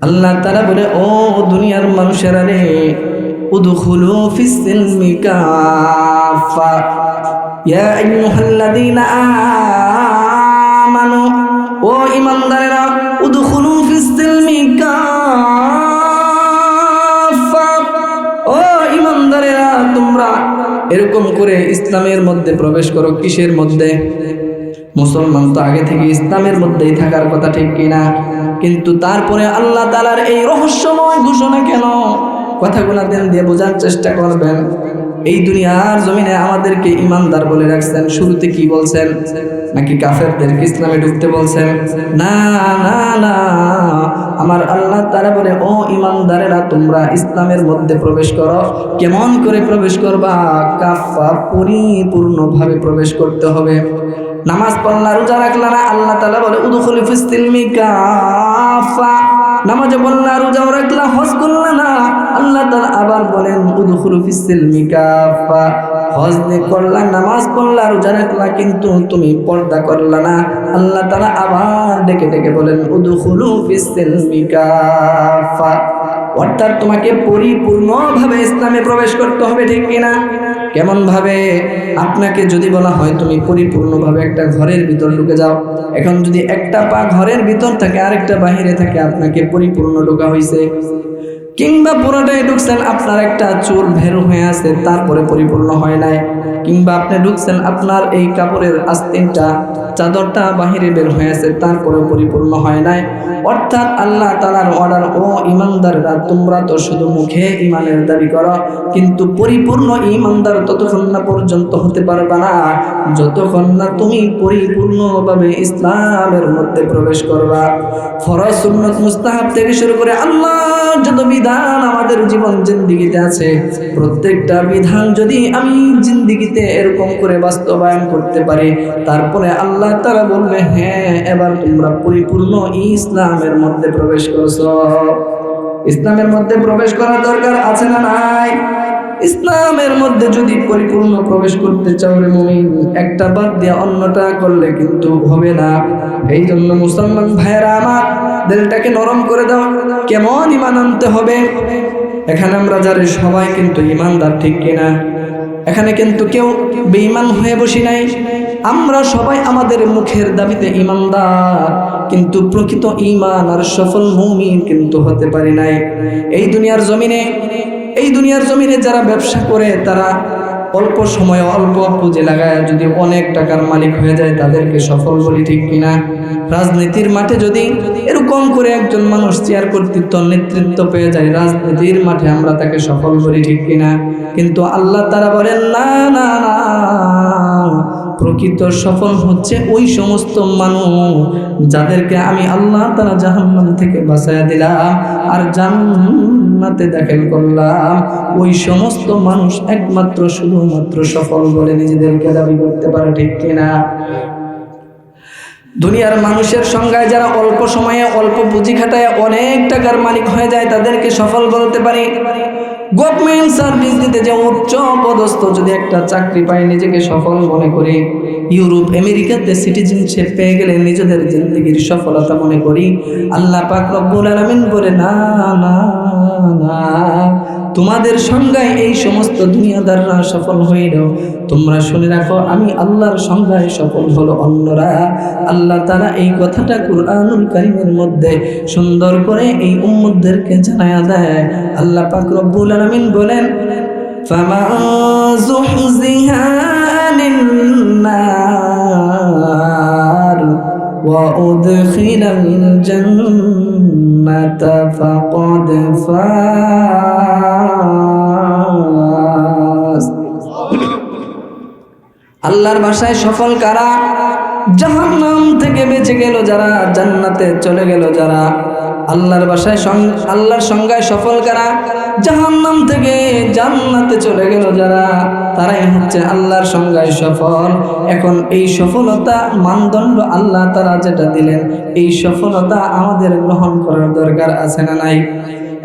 আল্লাহ তাআলা বলে, ও দুনিয়ার মানুষেরা রে, উদখুলু ফিস সিলমি কাফা ইয়া আইয়ুহাল্লাযীনা আমানু, ও ঈমানদারেরা, উদখুলু ফিস সিলমি কাফা, ও ঈমানদারেরা তোমরা এরকম করে ইসলামের মধ্যে প্রবেশ করো। কিসের মধ্যে? মুসলমান তো আগে থেকে ইসলামের মধ্যেই থাকার কথা, ঠিক কিনা? কিন্তু তারপরে আল্লাহ তাআলার এই রহস্যময় ঘোষণা কেন? কথাগুলো দেন দিয়ে বোঝার চেষ্টা করবেন। এই দুনিয়ার জমিনে আমাদেরকে ঈমানদার বলে রাখছেন, শুরুতে কি বলছেন? নাকি কাফেরদেরকে ইসলামে ঢুকতে বলছেন? না না না, আমার আল্লাহ তাআলা বলে, ও ঈমানদারেরা তোমরা ইসলামের মধ্যে প্রবেশ করো। কেমন করে প্রবেশ করবা? কাফা, পরিপূর্ণভাবে প্রবেশ করতে হবে। নামাজ পড়লা, রোজা রাখলা না, আল্লাহ তাআলা বলে উদখুলু ফিস সিলমি কাফা। নামাজ পড়লা, রোজাও রাখলা, হজ করলা না, আল্লাহ তাআলা আবার বলেন উদখুলু ফিস সিলমি কাফা। হজ করলা, নামাজ পড়লা, রোজা রাখলা, কিন্তু তুমি পর্দা করলা না, আল্লাহ তাআলা আবার ডেকে ডেকে বলেন উদখুলু ফিস সিলমি কাফা। অর্থাৎ তোমাকে পরিপূর্ণভাবে ইসলামে প্রবেশ করতে হবে, ঠিক কিনা? কেমন ভাবে? আপনাকে যদি বলা হয় তুমি পরিপূর্ণভাবে একটা ঘরের ভিতর ঢুকে যাও, এখন যদি একটা পা ঘরের ভিতর থাকে আরেকটা বাহিরে থাকে, আপনাকে পরিপূর্ণ ঢোকা হয়েছে? কিংবা পুরোটাই ঢুকছেন, আপনার একটা চুল বের হয়ে আছে, তারপরে পরিপূর্ণ হয় নাই। কিংবা আপনি ঢুকছেন, আপনার এই কাপড়ের আস্তিনটা, চাদরটা বাহিরে বের হয়ে আছে, তারপরে পরিপূর্ণ হয় নাই। অর্থাৎ আল্লাহ তাআলার অর্ডার, ও ঈমানদাররা তোমরা তো শুধু মুখে ঈমানের দাবি করো, কিন্তু পরিপূর্ণ ঈমানদার ততক্ষণ না পর্যন্ত হতে পারবে না যতক্ষণ না তুমি পরিপূর্ণভাবে ইসলামের মধ্যে প্রবেশ করবা। ফরজ, সুন্নাত, মুস্তাহাব থেকে শুরু করে আল্লাহ যত বিধান আমাদের জীবন জিন্দেগিতে আছে, প্রত্যেকটা বিধান যদি আমি জিন্দেগিতে এরকম করে বাস্তবায়ন করতে পারি, তারপরে আল্লাহ তাআলা বলবে, হ্যাঁ এবার তোমরা পরিপূর্ণ ইসলামের মধ্যে প্রবেশ করছো। ইসলামের মধ্যে প্রবেশ করার দরকার আছে না নাই? ইসলামের মধ্যে যদি পরিপূর্ণ প্রবেশ করতে চাও রে মুমিন, একটা বাদ দিয়ে অন্যটা করলে কিন্তু হবে না। এই জন্য মুসলমান ভাইয়েরা আমার, দিলটাকে নরম করে দাও। কেমন ঈমান আনতে হবে? এখানে আমরা যারা সবাই কিন্তু ঈমানদার, ঠিক কিনা? এখানে কিন্তু কেউ বেঈমান হয়ে বসি নাই। আমরা সবাই আমাদের মুখের দাবিতে ঈমানদার, কিন্তু প্রকৃত ঈমান আর সফল মুমিন কিন্তু হতে পারি নাই। এই দুনিয়ার জমিনে যারা ব্যবসা করে, তারা অল্প সময়ে অল্প পুঁজি লাগায় যদি অনেক টাকার মালিক হয়ে যায়, তাদেরকে সফল বলি, ঠিক কিনা? রাজনীতির মাঠে যদি এরকম করে একজন মানুষ চেয়ার কর্তৃত্ব, নেতৃত্ব পেয়ে যায়, রাজনীতির মাঠে আমরা তাকে সফল বলি, ঠিক কিনা? কিন্তু আল্লাহ তাআলা বলেন, না না না, প্রকৃত সফল হচ্ছে ওই সমস্ত মানুষ যাদেরকে আমি আল্লাহ তাআলা জাহান্নাম থেকে বাঁচায়া দিলাম আর জান্নাতে দাখিল করলাম। ওই সমস্ত মানুষ একমাত্র শুধুমাত্র সফল বলে নিজেদেরকে দাবি করতে পারে, ঠিক কিনা? দুনিয়ার মানুষের সংজ্ঞায় যারা অল্প সময়ে অল্প পুঁজি খাটায় অনেক টাকার মালিক হয়ে যায় তাদেরকে সফল বলতে পারি। গভর্নমেন্ট সার্ভিস দিতে যে উচ্চ পদস্থ যদি একটা চাকরি পায় নিজেকে সফল মনে করি, ইউরোপ আমেরিকাতে সিটিজেনশিপ পেয়ে গেলে নিজেদের জিন্দেগির সফলতা মনে করি। আল্লাহ পাক রব্বুল আলামিন বলে না না না, তোমাদের সংজ্ঞায় এই সমস্ত দুনিয়াদাররা সফল হইল, তোমরা শুনে রাখো আমি আল্লাহর সংজ্ঞায় সফল হলো অন্যরা। আল্লাহ তাআলা এই কথাটা কুরআনুল কারীমের মধ্যে সুন্দর করে এই উম্মতদেরকে জানায়া দেয়। আল্লাহ পাক রব্বুল আলামিন বলেন, ফামান যুহজিহা আনিন নার ওয়া উদখিলাল জান্নাতা ফাকাদ ফাজ। আল্লাহর ভাষায় সফল কারা? জাহান্নাম থেকে বেঁচে গেল যারা, জান্নাতে চলে গেল যারা। আল্লাহর ভাষায় আল্লাহর সংজ্ঞায় সফল কারা? জাহান্নাম থেকে জান্নাতে চলে গেল যারা, তারাই হচ্ছে আল্লাহর সংজ্ঞায় সফল। এখন এই সফলতা মানদণ্ড আল্লাহ তাআলা যেটা দিলেন, এই সফলতা আমাদের গ্রহণ করার দরকার আছে না নাই?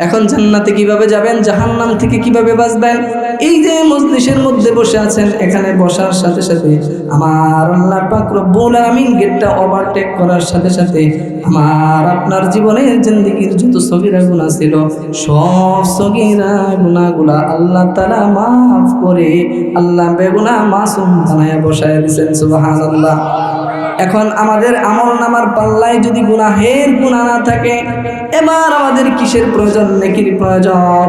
এখন জান্নাতে কিভাবে যাবেন, জাহান্নাম থেকে কিভাবে বাঁচবেন? এই যে মজলিসের মধ্যে বসে আছেন, এখানে বসার সাথে সাথে আমার আল্লাহ পাক রব্বুল আলামিন গেটটা ওভারটেক করার সাথে সাথে আমার আপনার জীবনের জিন্দেগির যত সগীরা গুনাহ ছিল সব সগীরা গুনাহগুলা আল্লাহ তাআলা মাফ করে আল্লাহ বেগুনাহ মাসুম বানায়া বসায় দিয়েছেন। সুবহানাল্লাহ। এখন আমাদের আমলনামার পাল্লায় যদি গুনাহের গুনাহ না থাকে, এবার আমাদের কিসের প্রয়োজন, নেকির প্রয়োজন।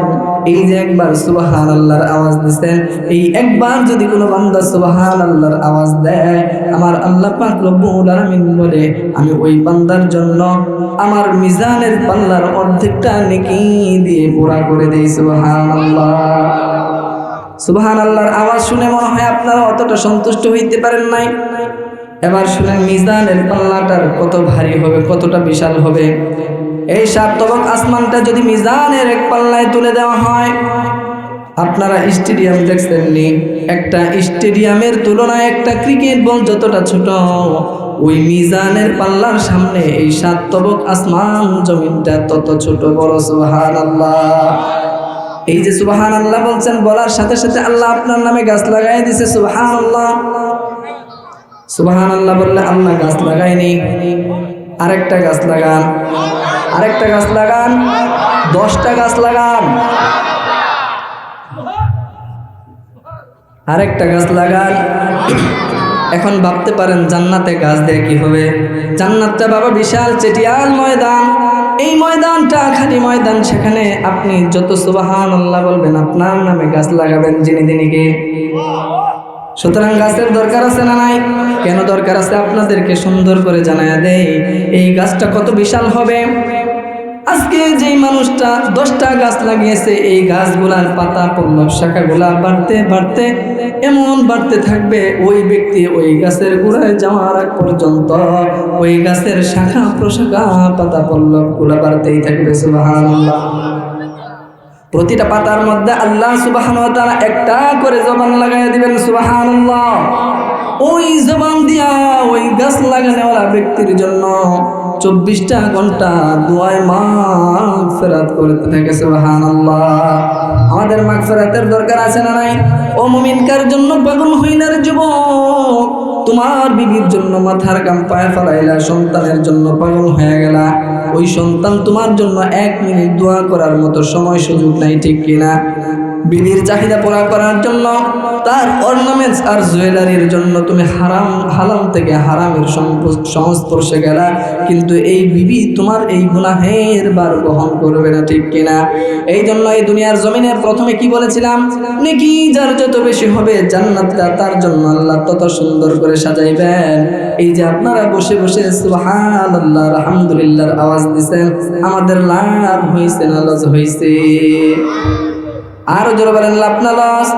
এই যে একবার সুবহানাল্লাহর আওয়াজ দিবেন, এই একবার যদি কোনো বান্দা সুবহানাল্লাহর আওয়াজ দেয়, আমার আল্লাহ পাক রব্বুল আলামিন বলে আমি ওই বান্দার জন্য আমার মিজানের পাল্লার অর্ধেকটা নেকি দিয়ে পুরা করে দেই। সুবহানাল্লাহ। সুবহানাল্লাহর আওয়াজ শুনে মনে হয় আপনারা অতটা সন্তুষ্ট হইতে পারেন নাই। এবার শুনেন মিজানের পাল্লাটার কত ভারী হবে, কতটা বিশাল হবে। এই 7 তবক আসমানটা যদি মিজানের এক পাল্লায় তুলে দেওয়া হয়, আপনারা স্টেডিয়াম দেখছেননি, একটা স্টেডিয়ামের তুলনায় একটা ক্রিকেট বল যতটা ছোট, ওই মিজানের পাল্লার সামনে এই 7 তবক আসমান জমিনটা তত ছোট বড়। সুবহানাল্লাহ। এই যে সুবহানাল্লাহ বলছেন, বলার সাথে সাথে আল্লাহ আপনার নামে গাছ লাগাই দিয়েছে। সুবহানাল্লাহ। সুবহানাল্লাহ বললে আল্লাহ গাছ লাগায়নি, আরেকটা গাছ লাগান, আরেকটা গাছ লাগান, 10টা গাছ লাগান, আরেকটা গাছ লাগান। এখন ভাবতে পারেন জান্নাতে গাছ দিয়ে কি হবে? জান্নাতটা বাবা বিশাল চেটিয়াল ময়দান। এই ময়দানটা খালি ময়দান, সেখানে আপনি যত সুবহানাল্লাহ বলবেন আপনার নামে গাছ লাগাবেন যিনি তিনিকে। সুতরাং গাছের দরকার আছে না নাই? কেন দরকার আছে আপনাদেরকে সুন্দর করে জানায়া দেই। এই গাছটা কত বিশাল হবে। আজকে যেই মানুষটা 10টা গাছ লাগিয়েছে, এই গাছগুলার পাতা পল্লব শাখাগুলা বাড়তে বাড়তে এমন বাড়তে থাকবে, ওই ব্যক্তি ওই গাছের গোড়ায় যাওয়ার আগ পর্যন্ত ওই গাছের শাখা প্রশাখা পাতা পল্লবগুলা বাড়তেই থাকবে। সুবহানাল্লাহ। প্রতিটা পাতার মধ্যে আল্লাহ সুবহানাহু ওয়া তাআলা একটা করে জবান লাগাইয়া দিবেন। সুবহানাল্লাহ। ওই জবান দিয়া ওই গাছ লাগানোওয়ালা ব্যক্তির জন্য 24টা ঘন্টা দুআয় মাগফিরাত করতে থাকে। সুবহানাল্লাহ। আমাদের মাগফিরাতের দরকার আছে না নাই? ও মুমিনকার জন্য পাগল হইনার যুবক, তোমার বিবির জন্য মাথার ঘাম পায়ে ফেলাইলা, সন্তানের জন্য পাগল হয়ে গেলা, ওই সন্তান তোমার জন্য 1 মিনিট দোয়া করার মতো সময় সুযোগ নাই, ঠিক কিনা? বিবির চাহিদা পুরা করার জন্য, তার অর্নামেন্টস আর জুয়েলারির জন্য তুমি হালাল থেকে হারামের সংস্পর্শে গেলা, কিন্তু এই বিবি তোমার এই গুনাহের বার বহন করবে না, ঠিক কিনা? এই জন্য এই দুনিয়ার জমিনে প্রথমে কি বলেছিলাম? নেকি যার যত বেশি হবে জান্নাতটা তার জন্য আল্লাহ তত সুন্দর করে সাজাইবেন। এই যে আপনারা বসে বসে সুবহানাল্লাহ আলহামদুলিল্লাহর আওয়াজ দিছেন, আমাদের লাভ হয়েছে না লস হয়েছে? আরো জোরে বলেন লাভ না লস?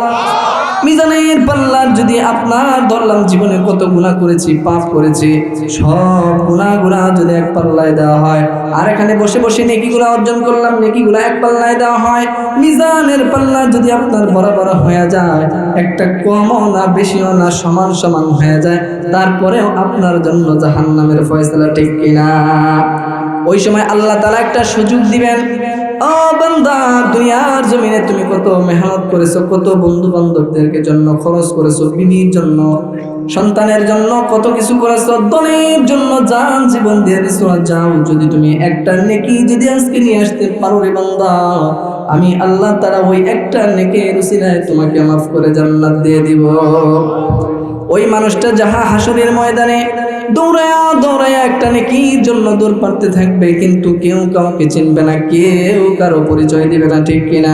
মিজানের পাল্লার যদি আপনার ধরলাম জীবনে কত গুনাহ করেছি, পাপ করেছি, সব গুনাহগুলো যদি এক পাল্লায় দেওয়া হয়, আর এখানে বসে বসে নেকিগুলো অর্জন করলাম, নেকিগুলো এক পাল্লায় দেওয়া হয়, মিজানের পাল্লা যদি আপনার বরাবর হয়ে যায়, একটা কমও না বেশিও না, সমান সমান হয়ে যায়, তারপরেও আপনার জন্য জাহান্নামের ফয়সালা, ঠিক কিনা? ওই সময় আল্লাহ তাআলা একটা সুযোগ দিবেন, ও বান্দা, দুনিয়ার জমিনে তুমি কত মেহনত করেছো, কত বন্ধু বান্ধবদেরকে জন্য খরচ করেছো, বিবির জন্য, সন্তানের জন্য কত কিছু করেছো, দলের জন্য জান জীবন দিয়ে দিছো। যাও, যদি তুমি একটা নেকি যদি আজকে নিয়ে আসতে পারো রে বান্দা, আমি আল্লাহ তাআলা ওই একটা নেকির উসিলায় তোমাকে মাফ করে জান্নাত দিয়ে দিব। ওই মানুষটা যাহা হাসরের ময়দানে দৌড়ায়া দৌড়ায়া একটা নেকির জন্য দৌড় পাড়তে থাকবে, কিন্তু কেউ কাউকে চিনবে না, কেউ কারো পরিচয় দিবে না, ঠিক কিনা?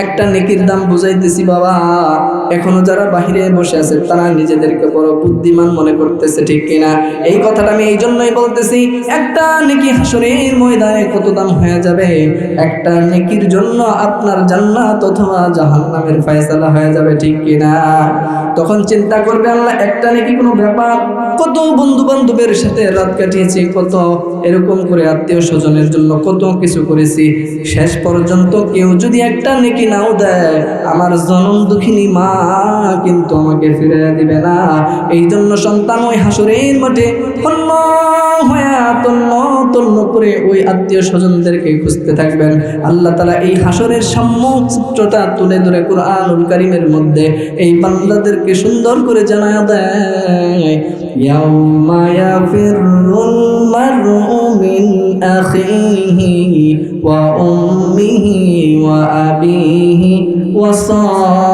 একটা নেকির দাম বুঝাইতেছি বাবা, এখনো যারা বাহিরে বসে আছে তারা নিজেদেরকে বড় বুদ্ধিমান মনে করতেছে, ঠিক কিনা? এই কথাটা আমি এই জন্যই বলতেছি, একটা নেকি হাসরের ময়দানে কত দাম হয়ে যাবে, একটা নেকির জন্য আপনার জান্নাত অথবা জাহান্নামের ফয়সালা হয়ে যাবে, ঠিক কিনা? তখন চিন্তা করবে আল্লাহ, একটা নেকি কোনো ব্যাপার, কত বন্ধু বান্ধবের সাথে রাত কাটিয়েছি, কত এরকম করে আত্মীয় স্বজনের জন্য কত কিছু করেছি, শেষ পর্যন্ত কেউ যদি একটা নেকি নাও দেয়, আমার জনম দুঃখিনী মা কিন্তু আমাকে ফিরে দিবে না। এই জন্য সন্তান ওই হাসরের মাঠে তন্ন হয়ে তন্ন তন্ন করে ওই আত্মীয় স্বজনদেরকে খুঁজতে থাকবেন। আল্লাহ তাআলা এই হাসরের সম্মুখ চিত্রটা তুলে ধরে কুরআনুল কারীমের মধ্যে এই বান্দাদেরকে সুন্দর করে জানায়া দেয়, ইয়াউমা ইয়াফিরুল মারউ মিন আখিহি ওয়া উম্মিহি ওয়া আবিহি ওয়া সাহিবাতিহি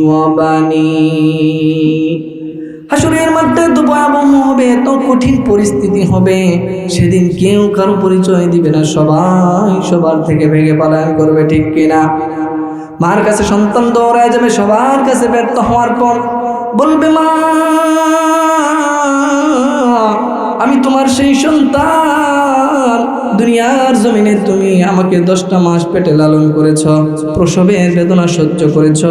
ওয়া বানিহি। হাসরের মাঠে তো ভয়াবহ হবে, এত কঠিন পরিস্থিতি হবে, সেদিন কেউ কারো পরিচয় দিবে না, সবাই সবার থেকে ভেগে পলায়ন করবে, ঠিক কিনা? মার কাছে সন্তান দৌড়ায় যাবে, সবার কাছে ব্যর্থ হওয়ার পর বলবে, মা আমি তোমার সেই সন্তান, দুনিয়ার জমিনে তুমি আমাকে 10টা মাস পেটে লালন করেছ, প্রসবের বেদনা সহ্য করেছ,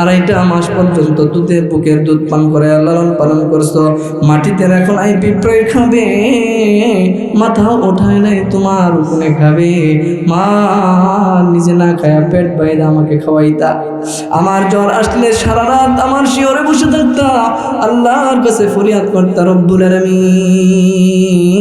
2.5 মাস পর্যন্ত দুধের বুকের দুধ পান করে লালন পালন করছো, মাটিতে এখন আই পিঁপড়ে খাবে, মাথাও ওঠায় নাই তোমার উপরে খাবে, মা নিজে না খায়া পেট বাইরে আমাকে খাওয়াইতা, আমার জ্বর আসলে সারা রাত আমার শিয়রে বসে থাকতা, আল্লাহর কাছে ফরিয়াদ করতা, রব্বুল আলামিন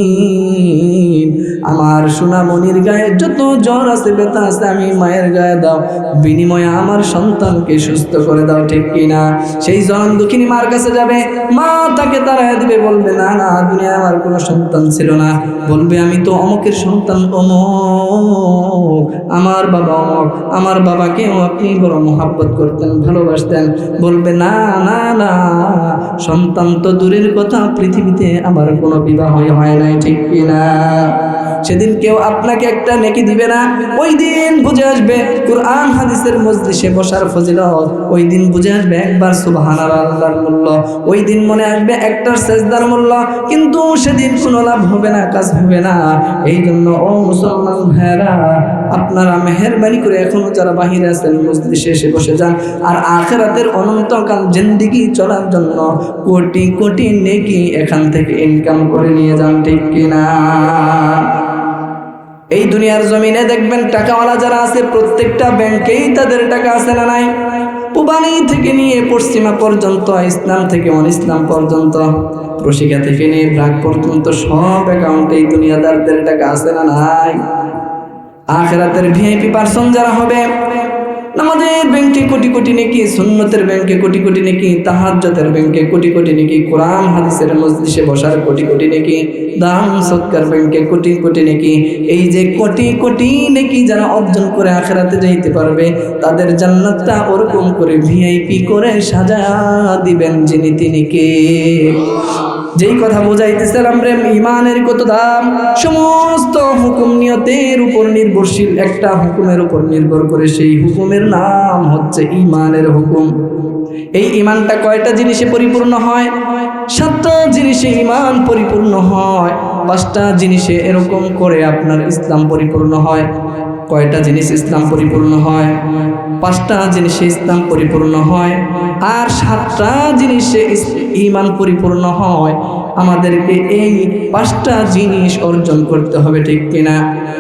আমার সোনামণির গায়ে যত জ্বর আছে ব্যথা আছে আমি মায়ের গায়ে দাও, বিনিময়ে আমার সন্তানকে সুস্থ করে দাও, ঠিক কিনা? সেই জনম দুঃখিনী মার কাছে যাবে, মা তাকে তাড়ায় দিবে, বলবে না না, দুনিয়ায় আমার কোনো সন্তান ছিল না, বলবে আমি তো অমুকের সন্তান, অমুক, আমার বাবা অমুক, আমার বাবাকেও আপনি বড় মহব্বত করতেন, ভালোবাসতেন, বলবে না না না, সন্তান তো দূরের কথা, পৃথিবীতে আমার কোনো বিবাহ হয় নাই, ঠিক কিনা? সেদিন কেউ আপনাকে একটা নেকি দিবে না, ওই দিন বুঝে আসবে কুরআন হাদিসের মজলিসে বসার ফজিলত, ওই দিন বুঝে আসবে একবার সুবহানাল্লাহর মূল্য, ওই দিন মনে আসবে একটার সেজদার মূল্য, কিন্তু সেদিন কোনো লাভ হবে না, কাজ হবে না। এই জন্য ও মুসলমান ভাইরা, আপনারা মেহেরবানি করে এখনো যারা বাহিরে আছেন মজলিসে এসে বসে যান, আর আখিরাতের অনন্তকাল জিন্দেগি চলার জন্য কোটি কোটি নেকি এখান থেকে ইনকাম করে নিয়ে যান, ঠিক কিনা? এই দুনিয়ার জমিনে দেখবেন টাকাওয়ালা যারা আছে প্রত্যেকটা ব্যাংকেই তাদের টাকা আছে না নাই? পূবানী থেকে নিয়ে পশ্চিমা পর্যন্ত, ইসলাম থেকে অন ইসলাম পর্যন্ত, প্রশিকা থেকে নিয়ে ব্রাক পর্যন্ত সব অ্যাকাউন্টে এই দুনিয়াদারদের টাকা আছে না নাই? আখিরাতের ভিআইপি পারসন যারা হবে, নামাজের ব্যাংকে কোটি কোটি নেকি, সুন্নতের ব্যাংকে কোটি কোটি নেকি, তাহাজ্জুদের ব্যাংকে কোটি কোটি নেকি, কোরআন হাদিসের মজলিসে বসার কোটি কোটি নেকি, দান সদকার ব্যাংকে কোটি কোটি নেকি, এই যে কোটি কোটি নেকি যারা অর্জন করে আখিরাতে যাইতে পারবে, তাদের জান্নাতটা ওরকম করে ভিআইপি করে সাজায়া দিবেন যিনি, তিনি কে? যেই কথা বোঝাইতেছিলাম রে, ইমানের কত দাম, সমস্ত হুকুম নিয়তের উপর নির্ভরশীল, একটা হুকুমের উপর নির্ভর করে, সেই হুকুমের নাম হচ্ছে ইমানের হুকুম। এই ইমানটা কয়টা জিনিসে পরিপূর্ণ হয়? 7টা জিনিসে ইমান পরিপূর্ণ হয়, 5টা জিনিসে এরকম করে আপনার ইসলাম পরিপূর্ণ হয়। কয়টা জিনিস ইসলাম পরিপূর্ণ হয়? 5টা জিনিসে ইসলাম পরিপূর্ণ হয়, আর 7টা জিনিসে ঈমান পরিপূর্ণ হয়। আমাদেরকে এই 5টা জিনিস অর্জন করতে হবে, ঠিক কিনা?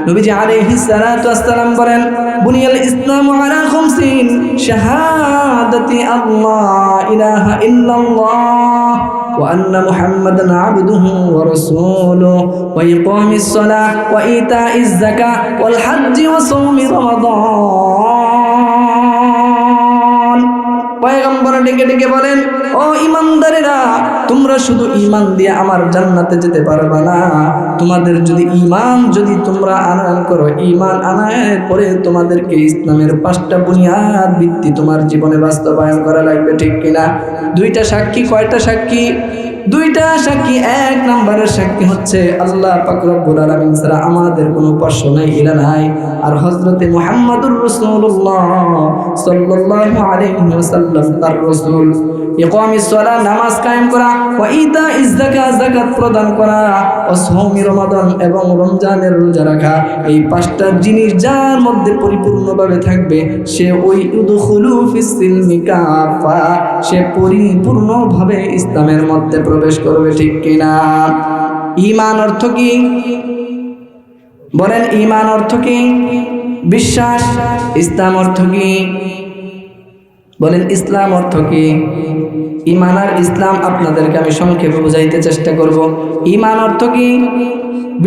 নবীজি আলাইহিস সালাতু ওয়াস সালাম বলেন, বুনিয়াল ইসলামু আলা খামসিন, শাহাদাতি আল্লাহ ইলাহা ইল্লাল্লাহ ওয়া আন্না মুহাম্মাদান আবদুহু ওয়া রাসূলুহু ওয়া ইকামিস সালাহ ওয়া ইতাইজ যাকাহ ওয়াল হজ্জি ওয়া সাওমি রমাদান। পয়গম্বর ডেকে ডেকে বলেন, ও ঈমানদারেরা, তোমরা শুধু ঈমান দিয়ে আমার জান্নাতে যেতে পারবে না। তোমাদের যদি ঈমান তোমরা আনয়ন করো, ঈমান আনয়নের পরে তোমাদেরকে ইসলামের 5টা বুনিয়াদ ভিত্তি তোমার জীবনে বাস্তবায়ন করা লাগবে, ঠিক কিনা? 2টা সাক্ষী। কয়টা সাক্ষী? 2টা সাক্ষী। 1 নম্বরের সাক্ষী হচ্ছে আল্লাহ পাক রব্বুল আলামিন ছাড়া আমাদের কোনো উপাস্য নাই, ইলা নাই, আর হযরতে মুহাম্মদুর রাসূলুল্লাহ সাল্লাল্লাহু আলাইহি ওয়াসাল্লাম তার রাসূল। ইকামিস সালাহ, নামাজ কায়েম করা, ওয়া ইতাইজ যাকাত, যাকাত প্রদান করা, ও সাওমি রমাদান, এবং রমজানের রোজা রাখা। এই 5টা জিনিস যার মধ্যে পরিপূর্ণভাবে থাকবে, সে ওই উদখুলু ফিস সিলমি কাফা, সে পরিপূর্ণভাবে ইসলামের মধ্যে প্রবেশ করবে, ঠিক কিনা? ঈমান অর্থ কি? বলেন, ঈমান অর্থ কি? বিশ্বাস। ইসলাম অর্থ কি? বলেন, ইসলাম অর্থ কি? ঈমান আর ইসলাম আপনাদেরকে আমি সংক্ষেপে বুঝাইতে চেষ্টা করব। ঈমান অর্থ কি?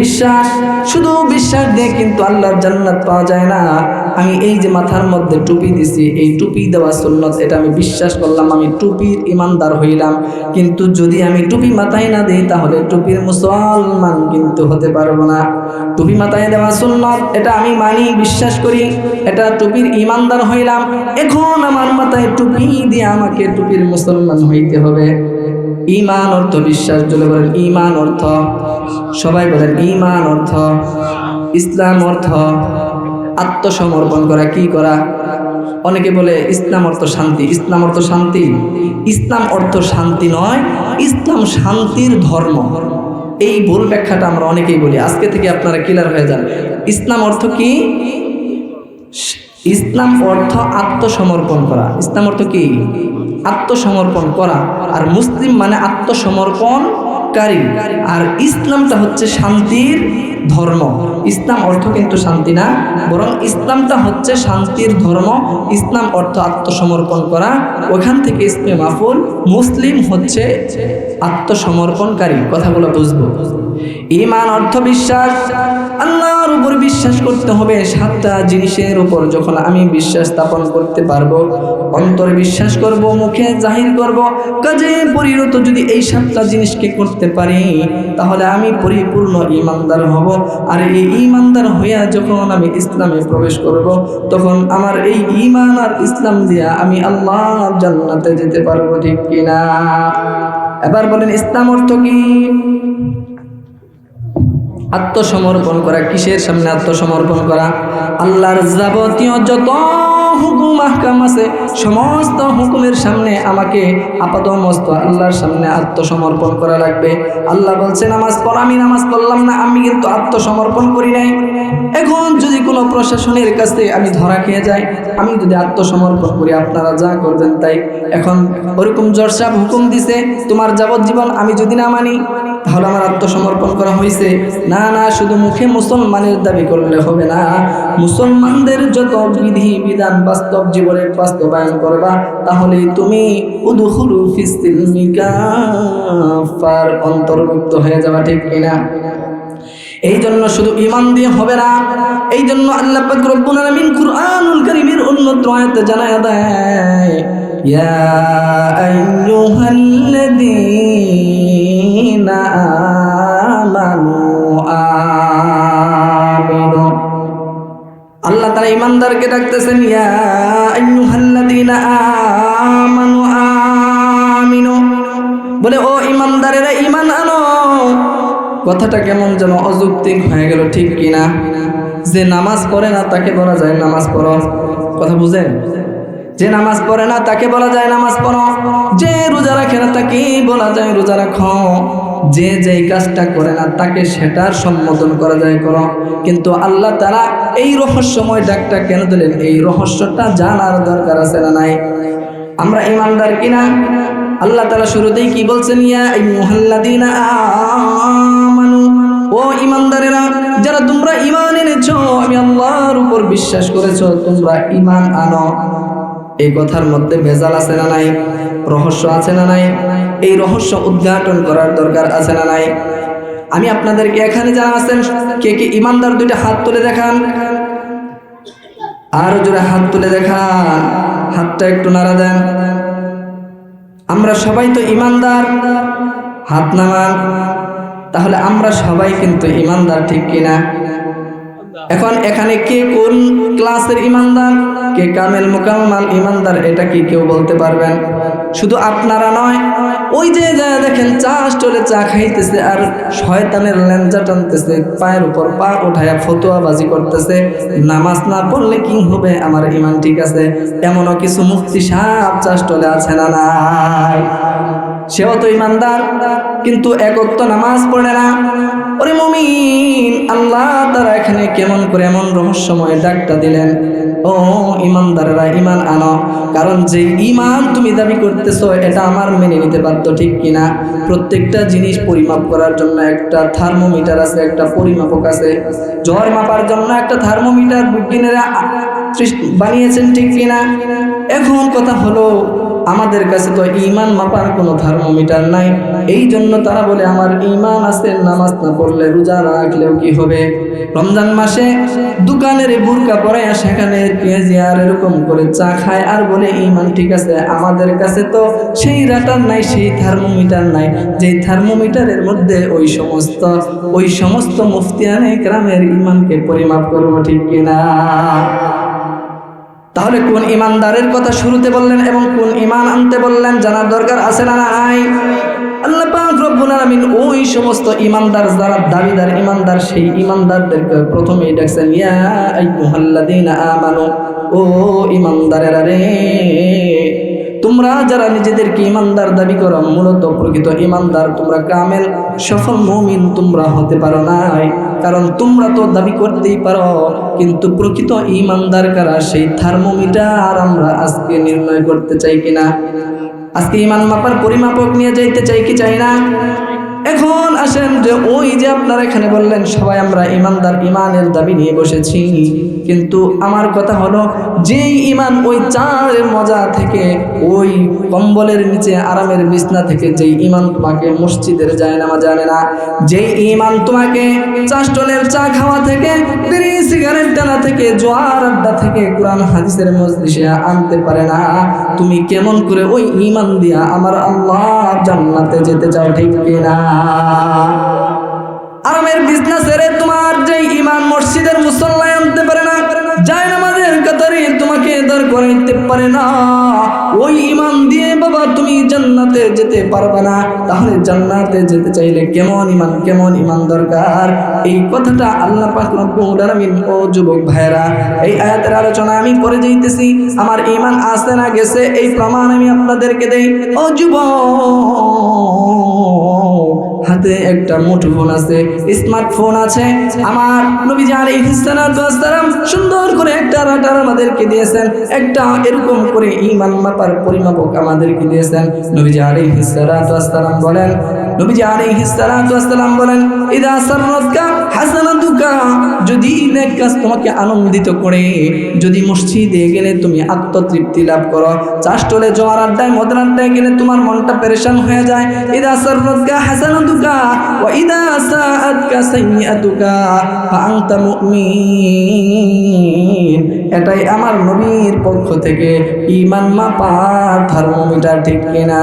বিশ্বাস। শুধু বিশ্বাস দিয়ে কিন্তু আল্লাহর জান্নাত পাওয়া যায় না। আমি এই যে মাথার মধ্যে টুপি দিছি, এই টুপি দেওয়া সুন্নাত, এটা আমি বিশ্বাস করলাম, আমি টুপির ঈমানদার হইলাম। কিন্তু যদি আমি টুপি মাথায় না দিই, তাহলে টুপির মুসলমান কিন্তু হতে পারবো না। টুপি মাথায় দেওয়া সুন্নাত, এটা আমি মানি, বিশ্বাস করি, এটা টুপির ঈমানদার হইলাম। এখন আমার মাথায় টুপি দিয়ে আমাকে টুপির মুসলমান হইতে হবে। ঈমান অর্থ বিশ্বাস। জলে বলেন ঈমান অর্থ। সবাই বলেন ঈমান অর্থ। ইসলাম অর্থ আত্মসমর্পণ করা। কি করা? অনেকে বলে ইসলাম অর্থ শান্তি। ইসলাম অর্থ শান্তি? ইসলাম অর্থ শান্তি নয়, ইসলাম শান্তির ধর্ম। এই ভুল ব্যাখ্যাটা আমরা অনেকেই বলি। আজকে থেকে আপনারা ক্লিয়ার হয়ে যান। ইসলাম অর্থ কি? ইসলাম অর্থ আত্মসমর্পণ করা। ইসলাম অর্থ কি? আত্মসমর্পণ করা। আর মুসলিম মানে আত্মসমর্পণকারী। আর ইসলামটা হচ্ছে শান্তির ধর্ম। ইসলাম অর্থ কিন্তু শান্তি না, বরং ইসলামটা হচ্ছে শান্তির ধর্ম। ইসলাম অর্থ আত্মসমর্পণ করা, ওখান থেকে ইসমে মাফুল। মুসলিম হচ্ছে আত্মসমর্পণকারী। কথাগুলো বুঝবো। ঈমান অর্থ বিশ্বাস। আল্লাহর উপর বিশ্বাস করতে হবে। 7টা জিনিসের উপর যখন আমি বিশ্বাস স্থাপন করতে পারবো, অন্তরে বিশ্বাস করব, মুখে জাহির করব, কাজে পরিণত যদি এই 7টা জিনিসকে করতে পারি, তাহলে আমি পরিপূর্ণ ঈমানদার হব। আর এই ঈমানদার হইয়া যখন আমি ইসলামে প্রবেশ করব, তখন আমার এই ঈমান আর ইসলাম দিয়া আমি আল্লাহর জান্নাতে যেতে পারবো, ঠিক কিনা? এবার বলেন ইসলাম অর্থ কি? আত্মসমর্পণ করা। কিসের সামনে আত্মসমর্পণ করা? আল্লাহর যাবতীয় যত হুকুম আহকাম আছে, সমস্ত হুকুমের সামনে আমাকে আপাতমস্ত আল্লাহর সামনে আত্মসমর্পণ করা লাগবে। আল্লাহ বলছে নামাজ পড়, আমি নামাজ পড়লাম না, আমি কিন্তু আত্মসমর্পণ করি নাই। এখন যদি কোনো প্রশাসনের কাছে আমি ধরা খেয়ে যাই, আমি যদি আত্মসমর্পণ করি, আপনারা যা করবেন তাই। এখন ওরকম জজ সাহেব হুকুম দিছে তোমার যাবজ্জীবন, আমি যদি না মানি, তাহলে আমার আত্মসমর্পণ করা হয়েছে? না না, শুধু মুখে মুসলমানের দাবি করলে হবে না। মুসলমানদের যত বিধি বিধান বাস্তব জীবনে বাস্তবায়ন করবা, তাহলে তুমি উদখুলু ফিস সিলমি কাফার অন্তর্ভুক্ত হয়ে যাবা, ঠিক কিনা? এই জন্য শুধু ঈমান দিয়ে হবে না। এই জন্য আল্লাহ পাক রব্বুল আলামিন কুরআনুল কারীমের অন্যত্র আয়াতে জানায়া দেয়, ইয়া আইয়ুহাল্লাযীনা আমানু আমিনু। আল্লাহ তাআলা ঈমানদারকে ডাকতেছেন, ইয়া আইয়ুহাল্লাযীনা আমানু আমিনু, বলে ও ঈমানদারেরা ঈমান আনো। কথাটা কেমন যেন অযৌক্তিক হয়ে গেল, ঠিক কিনা? যে নামাজ পড়ে না তাকে বলা যায় নামাজ পড়ো। কথা বুঝেন? যে নামাজ পড়ে না তাকে বলা যায় নামাজ পড়ো। যে রোজা রাখে না তাকে বলা যায় রোজা রাখো। যে যেই কাজটা করে না তাকে সেটার সম্বোধন করা যায় করো। কিন্তু আল্লাহ তাআলা এই রহস্যময় ডাকটা কেন দিলেন, এই রহস্যটা জানার দরকার আছে না নাই? আমরা ইমানদার কিনা? আল্লাহ তাআলা শুরুতেই কি বলছেন, ইয়া আইয়ুহাল্লাযীনা আমানু, ও ইমানদারেরা, যারা তোমরা ঈমান এনেছো, আমি আল্লাহর উপর বিশ্বাস করেছো, তোমরা ঈমান আনো। এই কথার মধ্যে ভেজাল আছে না নাই? রহস্য আছে না নাই? এই রহস্য উদ্ঘাটন করার দরকার আছে না নাই? আমি আপনাদেরকে এখানে যারা আছেন, কে কে ঈমানদার, দুইটা হাত তুলে দেখান। আর জোরে হাত তুলে দেখান, হাতটা একটু নাড়া দেন। আমরা সবাই তো ঈমানদার, হাত নামান। তাহলে আমরা সবাই কিন্তু ঈমানদার, ঠিক কিনা? এখন এখানে কে কোন ক্লাসের ঈমানদার, কে কামেল মুকাম্মাল ঈমানদার, এটা কি কেউ বলতে পারবেন? শুধু আপনারা নয়, ওই যে দেখেন চা স্টলে চা খাইতেছে আর শয়তানের লেঞ্জা টানতেছে, পায়ের উপর পা উঠায়া ফতোয়াবাজি করতেছে, নামাজ না পড়লে কি হবে, আমার ঈমান ঠিক আছে, এমনও কিছু মুফতি সাহেব চা স্টলে আছে না নাই? সেও তো ঈমানদার, কিন্তু এক ওয়াক্ত নামাজ পড়ে না। ওরে মুমিন, আল্লাহ তাআলা এখানে কেমন করে এমন রহস্যময় ডাকটা দিলেন, ও ঈমানদারেরা ঈমান আনো। কারণ যে ঈমান তুমি দাবি করতেছো এটা আমার মেনে নিতে বাধ্য, ঠিক কিনা? প্রত্যেকটা জিনিস পরিমাপ করার জন্য একটা থার্মোমিটার আছে, একটা পরিমাপক আছে। জ্বর মাপার জন্য একটা থার্মোমিটার বিজ্ঞানীরা বানিয়েছেন, ঠিক কিনা? এখন কথা হলো, আমাদের কাছে তো ঈমান মাপার কোনো থার্মোমিটার নাই। এই জন্য তারা বলে আমার ঈমান আছে, নামাজ না পড়লে রোজা রাখলেও কি হবে? রমজান মাসে দোকানের বুরকা পরে সেখানে পেঁয়াজি আর এরকম করে চা খায় আর বলে ঈমান ঠিক আছে। আমাদের কাছে তো সেই রাটার নাই, সেই থার্মোমিটার নাই, যেই থার্মোমিটারের মধ্যে ওই সমস্ত মুফতিয়ানে কেরামের ঈমানকে পরিমাপ করবো, ঠিক কিনা? তাহলে কোন ঈমানদারের কথা শুরুতে বললেন এবং কোন ঈমান আনতে বললেন জানার দরকার আছে না নাই? আল্লাহ পাক রব্বুল আলামিন ওই সমস্ত ঈমানদার যারা দাবিদার ঈমানদার, সেই ঈমানদারদেরকে প্রথমেই ডাকছেন, ইয়া আইয়ুহাল্লাযীনা আমানু, ও ঈমানদারেরা রে, তোমরা যারা নিজেদেরকে ঈমানদার দাবি করো, মূলত প্রকৃত ঈমানদার তোমরা কামেল সফল মুমিন তোমরা হতে পারো নাই। কারণ তোমরা তো দাবি করতেই পারো, কিন্তু প্রকৃত ঈমানদার কারা, সেই থার্মোমিটার আমরা আজকে নির্ণয় করতে চাই কিনা? আজকে ঈমান মাপার পরিমাপক নিয়ে যাইতে চাই কি চাই না? এখন আসেন যে ওই যে আপনারা এখানে বললেন সবাই আমরা ঈমানদার, ঈমানের দাবি নিয়ে বসেছি, কিন্তু আমার কথা হলো, যেই ঈমান ওই চায়ের মজা থেকে, ওই কম্বলের নিচে আরামের বিছনা থেকে, যেই ঈমান তোমাকে মসজিদের জায়নামাজে আনে না, যেই ঈমান তোমাকে চা স্টলের চা খাওয়া থেকে, বিড়ি সিগারেট টানা থেকে, জোয়ার আড্ডা থেকে, কোরআন হাদিসের মজলিসে আনতে পারে না, তুমি কেমন করে ওই ঈমান দিয়া আমার আল্লাহ জান্নাতে যেতে চাও, ঠিক কিনা? আরামের বিজনেস ছেড়ে তোমার যে ঈমান মসজিদের মুসল্লায় আনতে পারে না, জায়নামাজের কাতারে তোমাকে দাঁড় করাইতে পারে না, ওই ঈমান দিয়ে বাবা তুমি জান্নাতে যেতে পারবে না। তাহলে জান্নাতে যেতে চাইলে কেমন ঈমান দরকার? এই কথাটা আল্লাহ পাক রব্বুল আলামিন, ও যুবক ভাইরা, এই আয়াতের আলোচনা আমি করে যাইতেছি, আমার ঈমান আছে না গেছে এই প্রমাণ আমি আপনাদেরকে দেই। ও যুবক, হাতে একটা মুঠোফোন আছে, স্মার্টফোন আছে, আমার নবীজি আলাইহিস সালাতু ওয়াস সালাম সুন্দর করে একটা রাডার আমাদেরকে দিয়েছেন, একটা এরকম করে ঈমান মাপার পরিমাপক আমাদেরকে দিয়েছেন। নবীজি আলাইহিস সালাতু ওয়াস সালাম বলেন, ইদা সাররাতকা হাসানাতুকা, যদি নেক কাজ তোমাকে আনন্দিত করে, যদি মসজিদে গেলে তুমি আত্মতৃপ্তি লাভ করো, চা স্টলে জোয়ার আড্ডায় মদের আড্ডায় গেলে তোমার মনটা পেরেশান হয়ে যায়, ইদা সাররাতকা হাসানাতুকা ওয়া ইদা সাআতকা সাইয়্যাতুকা ফাআনতা মুমিন। এটাই আমার নবীর পক্ষ থেকে ঈমান মাপার থার্মোমিটার, ঠিক কিনা?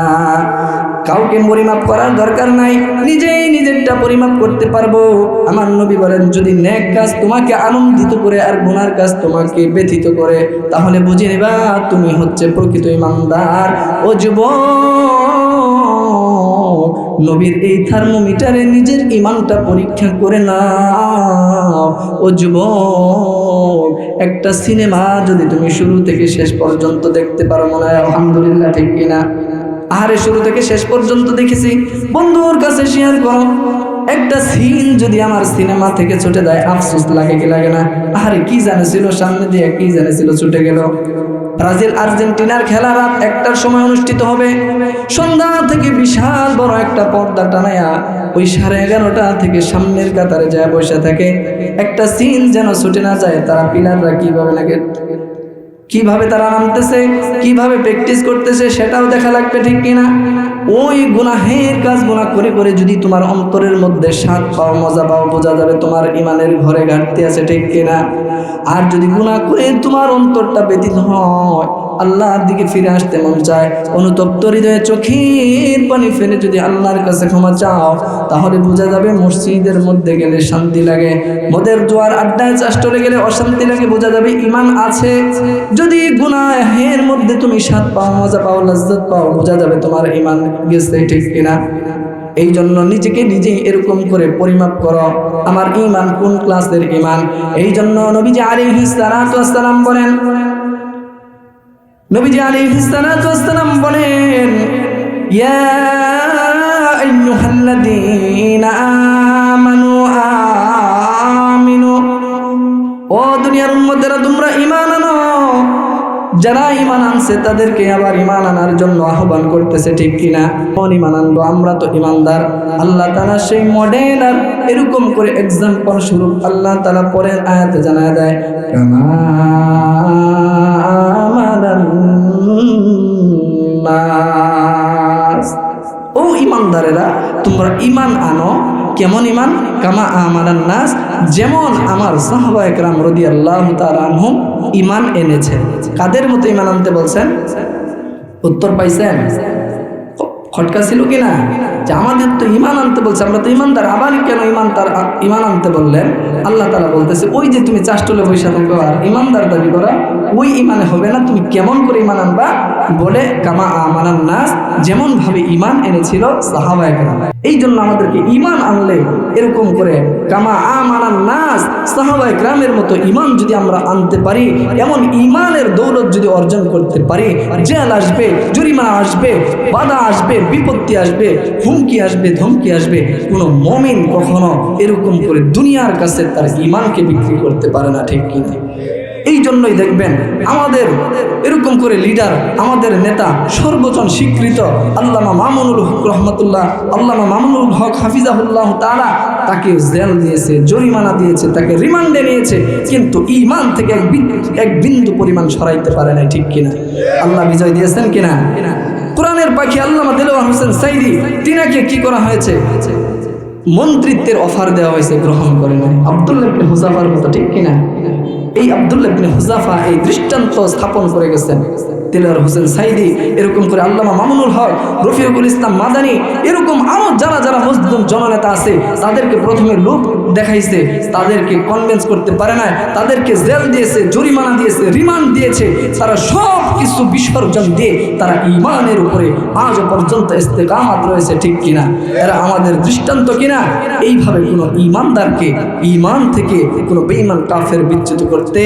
কাউকে পরিমাপ করার দরকার নাই, নিজেই নিজেরটা পরিমাপ করতে পারবো। আমার নবী বলেন, যদি নেক কাজ তোমাকে আনন্দিত করে আর গুনার কাজ তোমাকে ব্যথিত করে, তাহলে বুঝে নেবা তুমি হচ্ছে প্রকৃত ঈমানদার। ও যুবক, নবীর এই থার্মোমিটারে নিজের ঈমানটা পরীক্ষা করে নাও। ও যুবক, একটা সিনেমা যদি তুমি শুরু থেকে শেষ পর্যন্ত দেখতে পারো, মনে হয় আলহামদুলিল্লাহ, ঠিক কিনা? আরে শুরু থেকে শেষ পর্যন্ত দেখেছি। বন্ধুর কাছে শেয়ার করো, একটা সিন যদি আমার সিনেমা থেকে ছুটে যায় আফসোস লাগে কি লাগে না? আরে কি জানেছিল সামনে দিয়ে, কি জানেছিল ছুটে গেল। ব্রাজিল আর্জেন্টিনার খেলা রাত 1টার সময় অনুষ্ঠিত হবে। সন্ধ্যা থেকে বিশাল বড় একটা পর্দা টানায়া ওই 11:30টা থেকে সামনের কাতারে যায় বসে থাকে। একটা সিন যেন ছুটে না যায়। তারা পিলাররা কিভাবে তারা নামতেছে, কিভাবে প্র্যাকটিস করতেছে সেটাও দেখা লাগবে, ঠিক কিনা? ওই গুনাহের কাজ গুনাহ করে করে যদি তোমার অন্তরের মধ্যে স্বাদ পাও, মজা পাও, বোঝা যাবে তোমার ইমানের ঘরে ঘাটতি আছে, ঠিক কিনা? আর যদি গুনাহ করে তোমার অন্তরটা ব্যতীত হয়, আল্লাহর দিকে ফিরে আসতে মন চায়, অনুতপ্ত হৃদয়ে চোখের পানি ফেলে যদি আল্লাহর কাছে ক্ষমা চাও, তাহলে বোঝা যাবে মসজিদের মধ্যে গেলে শান্তি লাগে, মদের জোয়ার আড্ডায় চাষ্টলে গেলে অশান্তি লাগে, বোঝা যাবে ঈমান আছে। যদি গুনাহের মধ্যে তুমি স্বাদ পাও, মজা পাও, লজ্জত পাও, বোঝা যাবে তোমার ঈমান গেছে, ঠিক কিনা? এই জন্য নিজেকে নিজেই এরকম করে পরিমাপ করো, আমার ঈমান কোন ক্লাসের ঈমান। এই জন্য নবীজি আলাইহিস সালাতু ওয়াস সালাম বলেন, নবীজি আলাইহিস সালাতু ওয়াস সালাম বলেন, ইয়া আইয়ুহাল্লাযীনা আমানু আমিনু, ও দুনিয়ার উম্মতেরা তোমরা ঈমান আনো। যারা ঈমান আনছে তাদেরকে আবার ঈমান আনার জন্য আহ্বান করতেছে, ঠিক কিনা? কোন ঈমান আনবো? আমরা তো ঈমানদার। আল্লাহ তাআলা সেই মডেল আর এরকম করে এক্সাম্পল স্বরূপ আল্লাহ তাআলা পরের আয়াতে জানায় দেয়, কামা আমানান নাস, ও ঈমানদারেরা তোমরা ঈমান আনো। কেমন ঈমান? কামা আমানান নাস, যেমন আমার সাহাবায়ে কেরাম রাদিয়াল্লাহু তাআলা আনহুম ঈমান এনেছে। কাদের মতো ঈমান আনতে বলছেন? উত্তর পাইছেন? খটকা ছিল কিনা? যে আমাদের তো ঈমান আনতে বলছে, আমরা তো ঈমানদার, আবার কেন ঈমান আনতে বললেন? আল্লাহ তাআলা বলতেছে, ওই যে তুমি চাষ্টলে বসে থাকো আর ঈমানদার দাবি করা, ওই ঈমানে হবে না। তুমি কেমন করে ঈমান আনবা? বলে কামা আমানান নাস, যেমন ভাবে ঈমান এনেছিল সাহাবায়ে কেরাম। এই জন্য আমাদেরকে ঈমান আনলে এরকম করে কামা আমানান নাস, সাহাবায়ে কেরামের মতো ঈমান যদি আমরা আনতে পারি, এমন ঈমানের দৌলত যদি অর্জন করতে পারি, জেল আসবে, জরিমানা আসবে, বাধা আসবে, বিপত্তি আসবে, হুমকি আসবে, ধমকি আসবে, কোনো মুমিন কখনো এরকম করে দুনিয়ার কাছে তার ঈমানকে বিক্রি করতে পারে না, ঠিক কিনা? এই জন্যই দেখবেন আমাদের এরকম করে লিডার, আমাদের নেতা সর্বজন স্বীকৃত আল্লামা মামুনুল হক রহমতুল্লাহ, আল্লামা মামুনুল হক হাফিজাহুল্লাহ তাআলা, তাকে জেল দিয়েছে, জরিমানা দিয়েছে, তাকে রিমান্ডে নিয়েছে, কিন্তু ঈমান থেকে এক বিন্দু পরিমাণ সরাইতে পারে না, ঠিক কিনা? আল্লাহ বিজয় দিয়েছেন কিনা? কোরআনের পাখি আল্লামা দেলোয়ার হোসেন সাইদি, তিনাকে কি করা হয়েছে? মন্ত্রিত্বের অফার দেওয়া হয়েছে, গ্রহণ করে নাই। আব্দুল্লাহ ইবনে হুযাফার মতো, ঠিক কিনা? এই আব্দুল্লাহ ইবনে হুযাফা এই দৃষ্টান্ত স্থাপন করে গেছেন। দেলোয়ার হোসেন সাইদি, এরকম করে আল্লামা মামুনুল হক, রফিকুল ইসলাম মাদানী, এরকম আরো যারা মজলুম জননেতা আছে, তাদেরকে প্রথমে লোভ দেখাইছে, তাদেরকে কনভিন্স করতে পারে না, তাদেরকে জেল দিয়েছে, জরিমানা দিয়েছে, রিমান্ড দিয়েছে। তারা সব কিছু বিসর্জন দিয়ে তারা ঈমানের উপরে আজ পর্যন্ত ইস্তেকামাত রয়েছে, ঠিক কিনা? এরা আমাদের দৃষ্টান্ত কিনা? এইভাবে কোনো ঈমানদারকে ঈমান থেকে কোনো বেঈমান কাফের বিচ্যুত করতে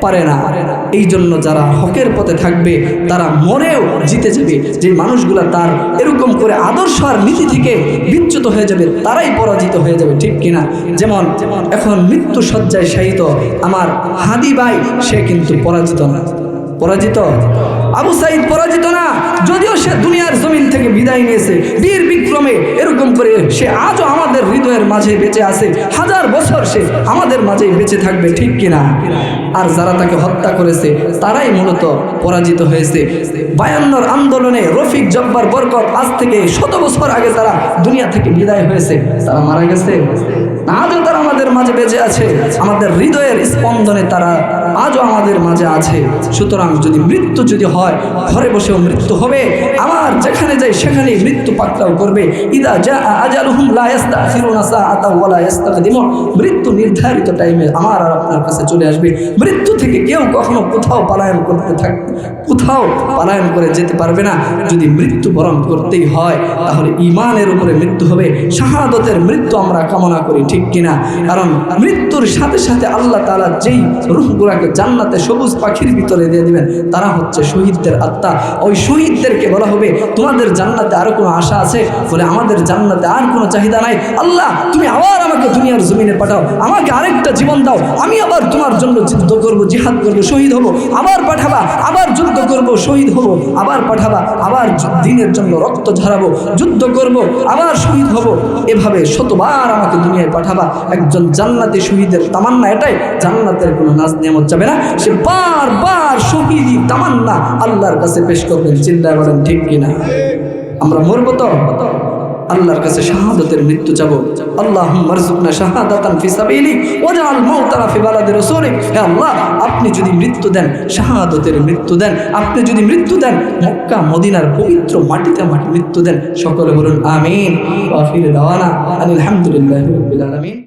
পারে না। এই জন্য যারা হকের পথে থাকবে তারা মরেও জিতে যাবে। যে মানুষগুলা তার এরকম করে আদর্শ আর নীতি থেকে বিচ্যুত হয়ে যাবে, তারাই পরাজিত হয়ে যাবে, ঠিক কিনা? যেমন এখন মৃত্যু শয্যায় শায়িত আমার হাদি ভাই, সে কিন্তু পরাজিত না। পরাজিত আবু সাইদ পরাজিত না, যদিও সে দুনিয়ার জমিন থেকে বিদায় নিয়েছে বীর বিক্রমে, এরকম করে সে আজও আমাদের হৃদয়ের মাঝে বেঁচে আছে। 1000 বছর সে আমাদের মাঝেই বেঁচে থাকবে, ঠিক কিনা? আর যারা তাকে হত্যা করেছে তারাই মূলত পরাজিত হয়েছে। 52 আন্দোলনে রফিক জব্বার বরকত আজ থেকে 100 বছর আগে তারা দুনিয়া থেকে বিদায় হয়েছে, তারা মারা গেছে। আজও তারা আমাদের মাঝে বেঁচে আছে, আমাদের হৃদয়ের স্পন্দনে তারা আজও আমাদের মাঝে আছে। সুতরাং যদি মৃত্যু যদি হয়, ঘরে বসেও মৃত্যু হবে, আমার যেখানে যাই সেখানেই মৃত্যু পাকড়াও করবে। ইদা জা আজালুহুম লা ইস্তাখিরুনা সাআতাও ওয়া লা ইস্তাকদিমুন, মৃত্যু নির্ধারিত টাইমে আমার আর আপনার কাছে চলে আসবে। মৃত্যু থেকে কেউ কখনো কোথাও পলায়ন করে যেতে পারবে না। যদি মৃত্যু বরণ করতেই হয় তাহলে ঈমানের উপরে মৃত্যু হবে, শাহাদতের মৃত্যু আমরা কামনা করি। ঠিক কিনা? কারণ মৃত্যুর সাথে সাথে আল্লাহ তাআলা যেই রূহগুলোকে জান্নাতে সবুজ পাখির ভিতরে দিয়ে দিবেন তারা হচ্ছে শহীদদের আত্মা। ওই শহীদদেরকে বলা হবে তোমাদের জান্নাতে আরো কোনো আশা আছে? বলে আমাদের জান্নাতে আর কোনো চাহিদা নাই। আল্লাহ তুমি আবার আমাকে দুনিয়ার জমিনে পাঠাও, আমাকে আরেকটা জীবন দাও, আমি আবার তোমার জন্য যুদ্ধ করব, জিহাদ করব, শহীদ হব, আবার পাঠাবা, আবার যুদ্ধ করব, শহীদ হব, আবার পাঠাবা, আবার দিনের জন্য রক্ত ঝরাবো, যুদ্ধ করব, আবার শহীদ হব, এভাবে শতবার আমাকে দুনিয়ায় পাঠাবা। একজন জান্নাতি শহীদের তামান্না এটাই, জান্নাতের কোনো নাজ নিয়ামত যাবে না, সে বারবার শহীদি তামান্না আল্লাহর কাছে পেশ করবেন। চিন্তা করেন ঠিক কিনা? আমরা মরবো তো আল্লাহর কাছে শাহাদাতের মৃত্যু চাবো। আল্লাহুম্মা রযুকনা শাহাদাতান ফি সাবিলিক ওয়াজআল মাউতানা ফি বালাদি রাসূলিক। হে আল্লাহ, আপনি যদি মৃত্যু দেন শাহাদাতের মৃত্যু দেন, আপনি যদি মৃত্যু দেন মক্কা মদিনার পবিত্র মাটিতে মৃত্যু দেন। সকলে বলুন আমিন। ওয়া আখিরু দাওয়ানা আলহামদুলিল্লাহি রাব্বিল আলামিন।